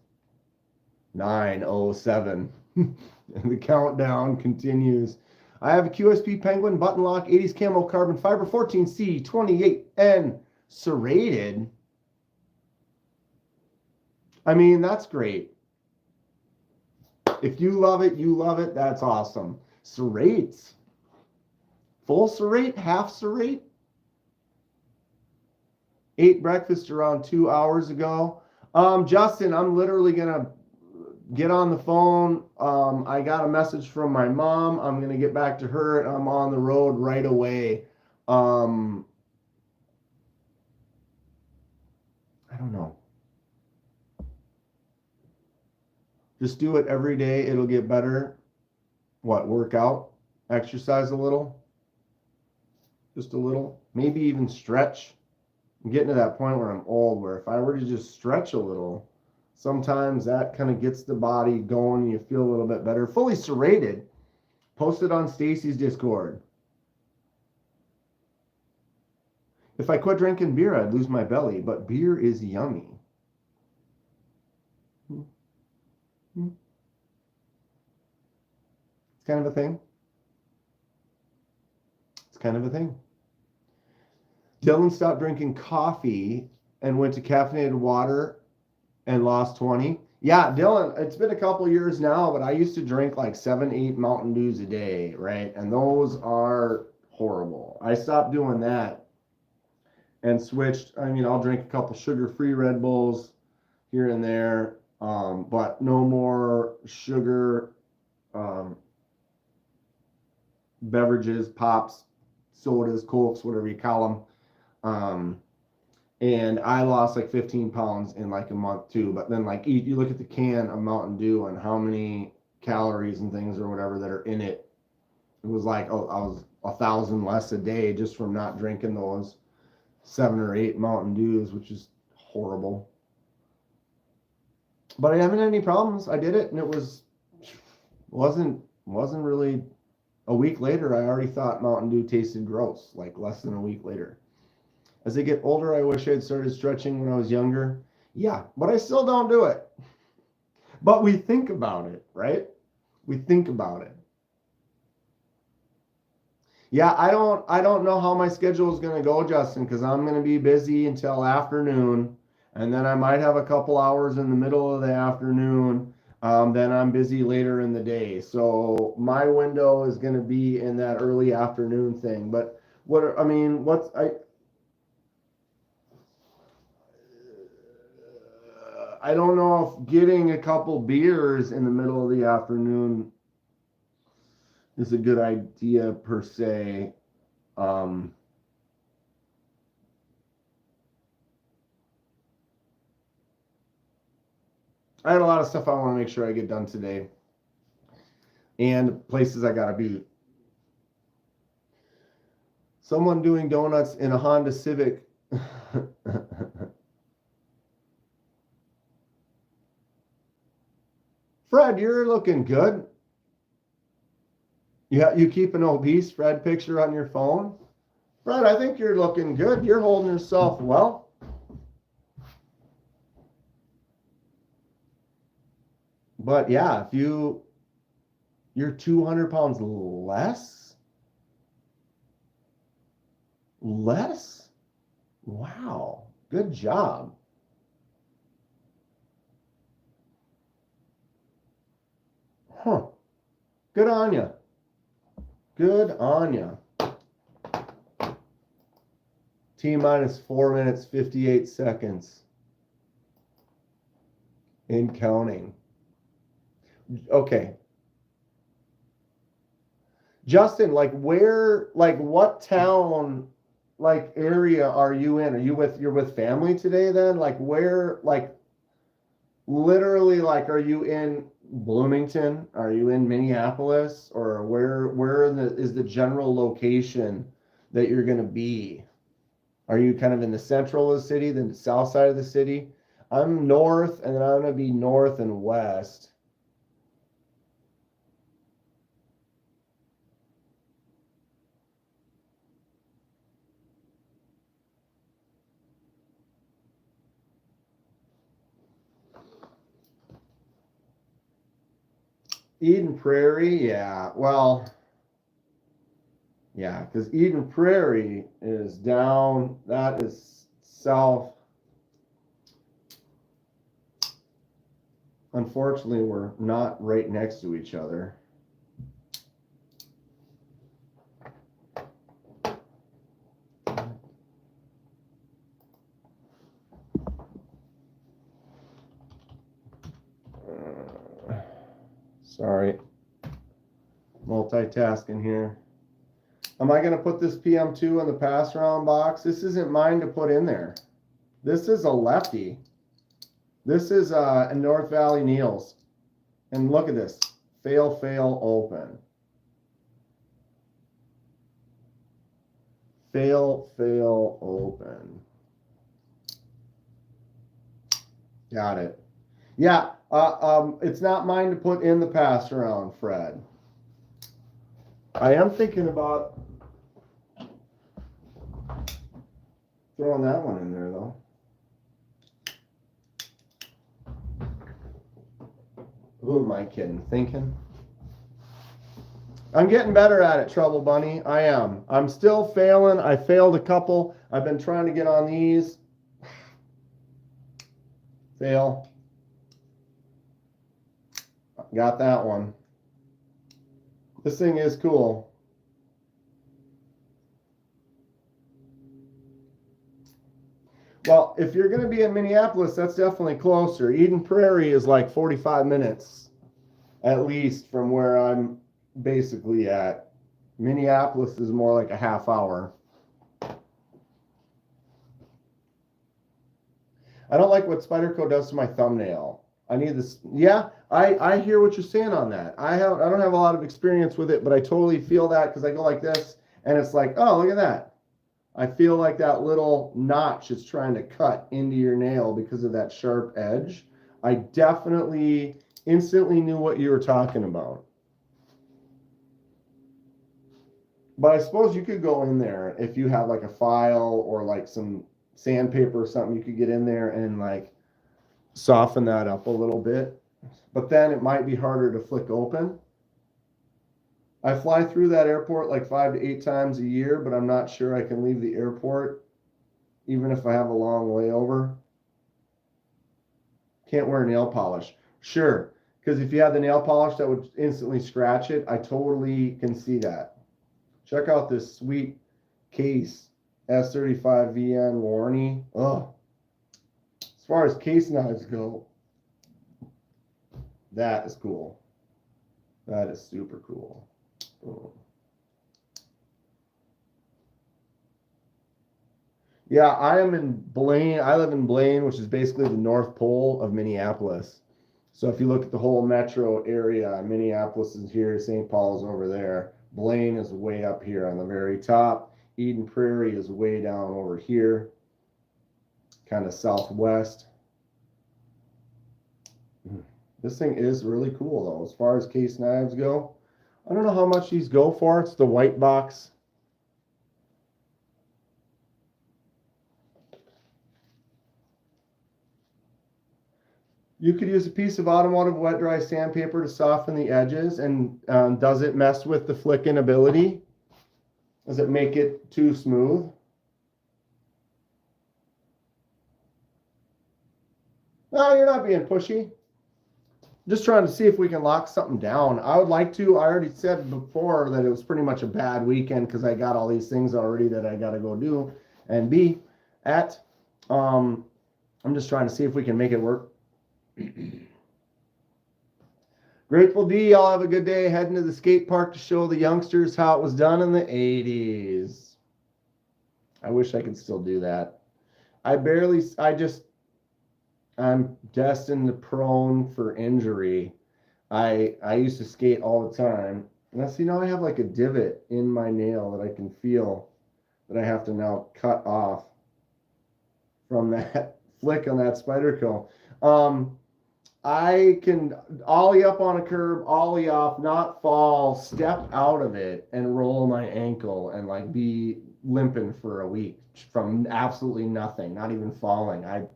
9:07. And the countdown continues. I have a QSP Penguin button lock 80s camo carbon fiber 14C28N serrated. I mean, that's great. If you love it, you love it. That's awesome. Serrates. Full serrate, half serrate. Ate breakfast around 2 hours ago. Justin, I'm literally going to get on the phone. I got a message from my mom. I'm going to get back to her, and I'm on the road right away. I don't know. Just do it every day. It'll get better. What, work out? Exercise a little? Just a little? Maybe even stretch. I'm getting to that point where I'm old, where if I were to just stretch a little, sometimes that kind of gets the body going and you feel a little bit better. Fully serrated. Posted on Stacy's Discord. If I quit drinking beer, I'd lose my belly, but beer is yummy. It's kind of a thing. It's kind of a thing. Dylan stopped drinking coffee and went to caffeinated water and lost 20. Yeah, Dylan, it's been a couple years now, but I used to drink like 7-8 Mountain Dews a day, right? And those are horrible. I stopped doing that and switched. I mean, I'll drink a couple sugar-free Red Bulls here and there, but no more sugar beverages, pops, sodas, Cokes, whatever you call them. And I lost like 15 pounds in like a month too. But then like you look at the can of Mountain Dew and how many calories and things or whatever that are in it. It was like, oh, I was 1,000 less a day just from not drinking those 7 or 8 Mountain Dews, which is horrible. But I haven't had any problems. I did it and it wasn't really A week later, I already thought Mountain Dew tasted gross, like less than a week later. As I get older, I wish I had started stretching when I was younger. Yeah, but I still don't do it. But we think about it, right? We think about it. Yeah, I don't know how my schedule is going to go, Justin, because I'm going to be busy until afternoon, and then I might have a couple hours in the middle of the afternoon. Then I'm busy later in the day. So my window is going to be in that early afternoon thing. But I don't know if getting a couple beers in the middle of the afternoon is a good idea per se. I had a lot of stuff I want to make sure I get done today, and places I gotta be. Someone doing donuts in a Honda Civic. Fred, you're looking good. Yeah, you keep an obese Fred picture on your phone? Fred, I think you're looking good. You're holding yourself well. But yeah, if you're 200 pounds less? Less? Wow. Good job. Huh. Good on you. Good on you. T-minus 4 minutes, 58 seconds. In counting. Okay. Justin, like what town, like area are you in? You're with family today then? Like where, like literally, like are you in Bloomington? Are you in Minneapolis? Or where is the general location that you're gonna be? Are you kind of in the central of the city, then the south side of the city? I'm north, and then I'm gonna be north and west. Eden Prairie, yeah. Well, yeah, because Eden Prairie is down, that is south. Unfortunately, we're not right next to each other. Sorry. Multitasking here. Am I going to put this PM2 in the pass round box? This isn't mine to put in there. This is a lefty. This is a North Valley Neals. And look at this. Fail, fail, open. Fail, fail, open. Got it. Yeah, it's not mine to put in the pass around, Fred. I am thinking about throwing that one in there, though. Who am I kidding? Thinking? I'm getting better at it, Trouble Bunny. I am. I'm still failing. I failed a couple. I've been trying to get on these. Fail. Got that one. This thing is cool. Well, if you're going to be in Minneapolis, that's definitely closer. Eden Prairie is like 45 minutes, at least, from where I'm basically at. Minneapolis is more like a half hour. I don't like what Spyderco does to my thumbnail. I need this. Yeah, I hear what you're saying on that. I don't have a lot of experience with it, but I totally feel that because I go like this, and it's like, oh, look at that. I feel like that little notch is trying to cut into your nail because of that sharp edge. I definitely instantly knew what you were talking about. But I suppose you could go in there if you have like a file or like some sandpaper or something, you could get in there and like soften that up a little bit. But then it might be harder to flick open. I fly through that airport like 5 to 8 times a year, but I'm not sure I can leave the airport even if I have a long layover. Can't wear nail polish. Sure, because if you had the nail polish that would instantly scratch it, I totally can see that. Check out this sweet case, S35VN Warney. Oh, as far as case knives go, that is cool. That is super cool. Oh. Yeah, I am in Blaine. I live in Blaine, which is basically the North Pole of Minneapolis. So if you look at the whole metro area, Minneapolis is here, St. Paul is over there. Blaine is way up here on the very top. Eden Prairie is way down over here, kind of southwest. This thing is really cool though, as far as case knives go. I don't know how much these go for. It's the white box. You could use a piece of automotive wet dry sandpaper to soften the edges. And does it mess with the flicking ability? Does it make it too smooth? No, you're not being pushy. Just trying to see if we can lock something down. I would like to. I already said before that it was pretty much a bad weekend because I got all these things already that I got to go do and be at. I'm just trying to see if we can make it work. Grateful D, y'all have a good day. Heading to the skate park to show the youngsters how it was done in the 80s. I wish I could still do that. I'm destined to prone for injury. I used to skate all the time. And see, now I have like a divot in my nail that I can feel that I have to now cut off from that flick on that Spyderco. I can ollie up on a curb, ollie off, not fall, step out of it, and roll my ankle and like be limping for a week from absolutely nothing, not even falling. I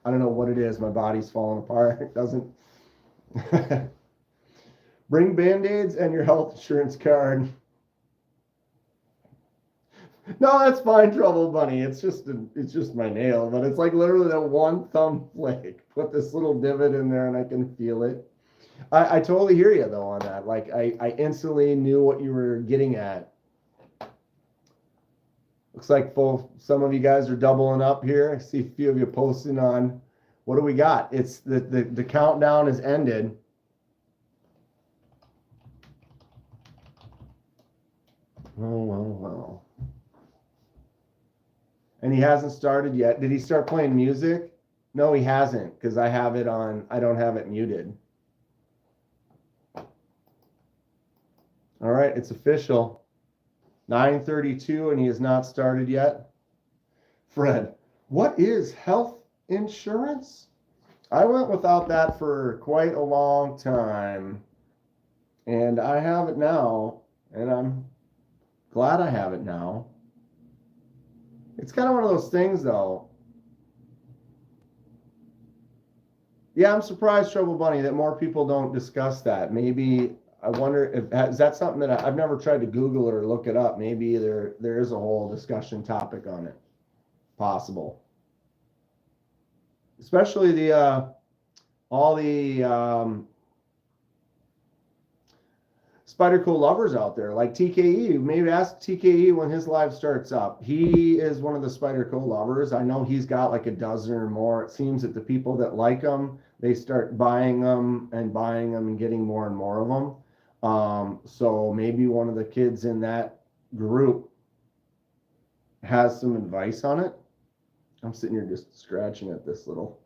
don't know what it is. My body's falling apart. It doesn't. Bring Band-Aids and your health insurance card. No, that's fine, Trouble Bunny. It's just my nail, but it's like literally that one thumb flick. Put this little divot in there and I can feel it. I totally hear you though on that. Like I instantly knew what you were getting at. Looks like some of you guys are doubling up here. I see a few of you posting on. What do we got? It's the countdown is ended. Oh. And he hasn't started yet. Did he start playing music? No, he hasn't, because I have it on. I don't have it muted. All right, it's official. 9:32, and he has not started yet. Fred, what is health insurance? I went without that for quite a long time, and I have it now, and I'm glad I have it now. It's kind of one of those things, though. Yeah, I'm surprised, Trouble Bunny, that more people don't discuss that. Maybe, I wonder if is that something that I've never tried to Google or look it up. Maybe there is a whole discussion topic on it. Possible. Especially the all the Spyderco lovers out there, like TKE. Maybe ask TKE when his live starts up. He is one of the Spyderco lovers. I know he's got like a dozen or more. It seems that the people that like them, they start buying them and getting more and more of them. So maybe one of the kids in that group has some advice on it. I'm sitting here just scratching at this little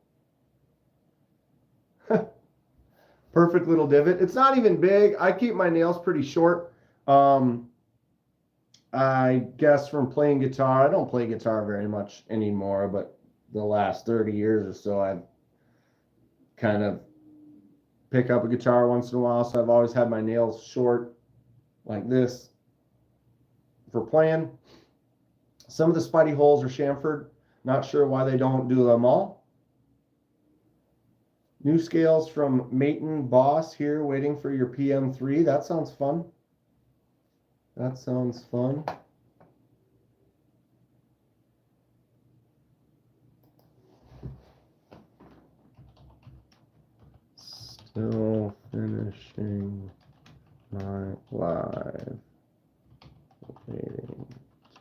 perfect little divot. It's not even big. I keep my nails pretty short. I guess from playing guitar, I don't play guitar very much anymore, but the last 30 years or so, I've kind of pick up a guitar once in a while. So I've always had my nails short like this. for playing. Some of the Spidey holes are chamfered. Not sure why they don't do them all. New scales from Maton Boss here, waiting for your PM3. That sounds fun. That sounds fun. Still finishing my live. Waiting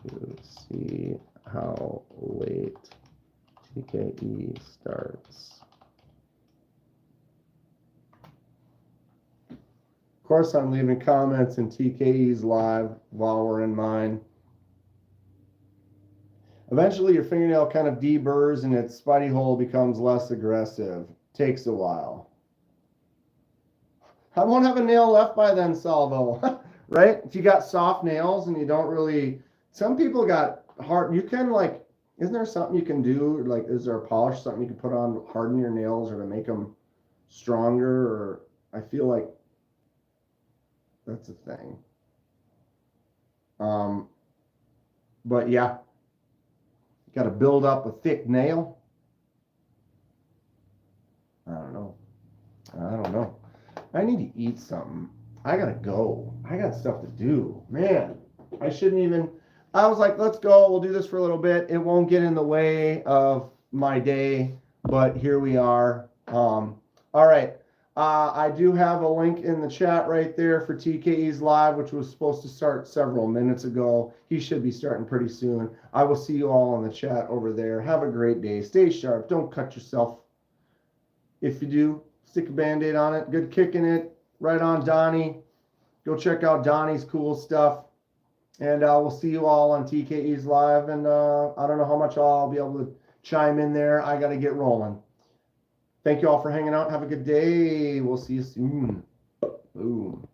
to see how late TKE starts. Of course, I'm leaving comments in TKE's live while we're in mine. Eventually, your fingernail kind of deburrs and its spidey hole becomes less aggressive. Takes a while. I won't have a nail left by then, Salvo. Right? If you got soft nails and you don't really... Some people got hard... You can, like... Isn't there something you can do? Like, is there a polish, something you can put on, harden your nails or to make them stronger? Or I feel like that's a thing. But yeah, you got to build up a thick nail. I don't know. I need to eat something. I gotta go. I got stuff to do. Man, I shouldn't even. I was like, let's go. We'll do this for a little bit. It won't get in the way of my day, but here we are. All right. I do have a link in the chat right there for TKE's live, which was supposed to start several minutes ago. He should be starting pretty soon. I will see you all in the chat over there. Have a great day. Stay sharp. Don't cut yourself. If you do, stick a Band-Aid on it. Good kicking it. Right on, Donnie. Go check out Donnie's cool stuff. And we'll see you all on TKE's live. And I don't know how much I'll be able to chime in there. I got to get rolling. Thank you all for hanging out. Have a good day. We'll see you soon. Boom.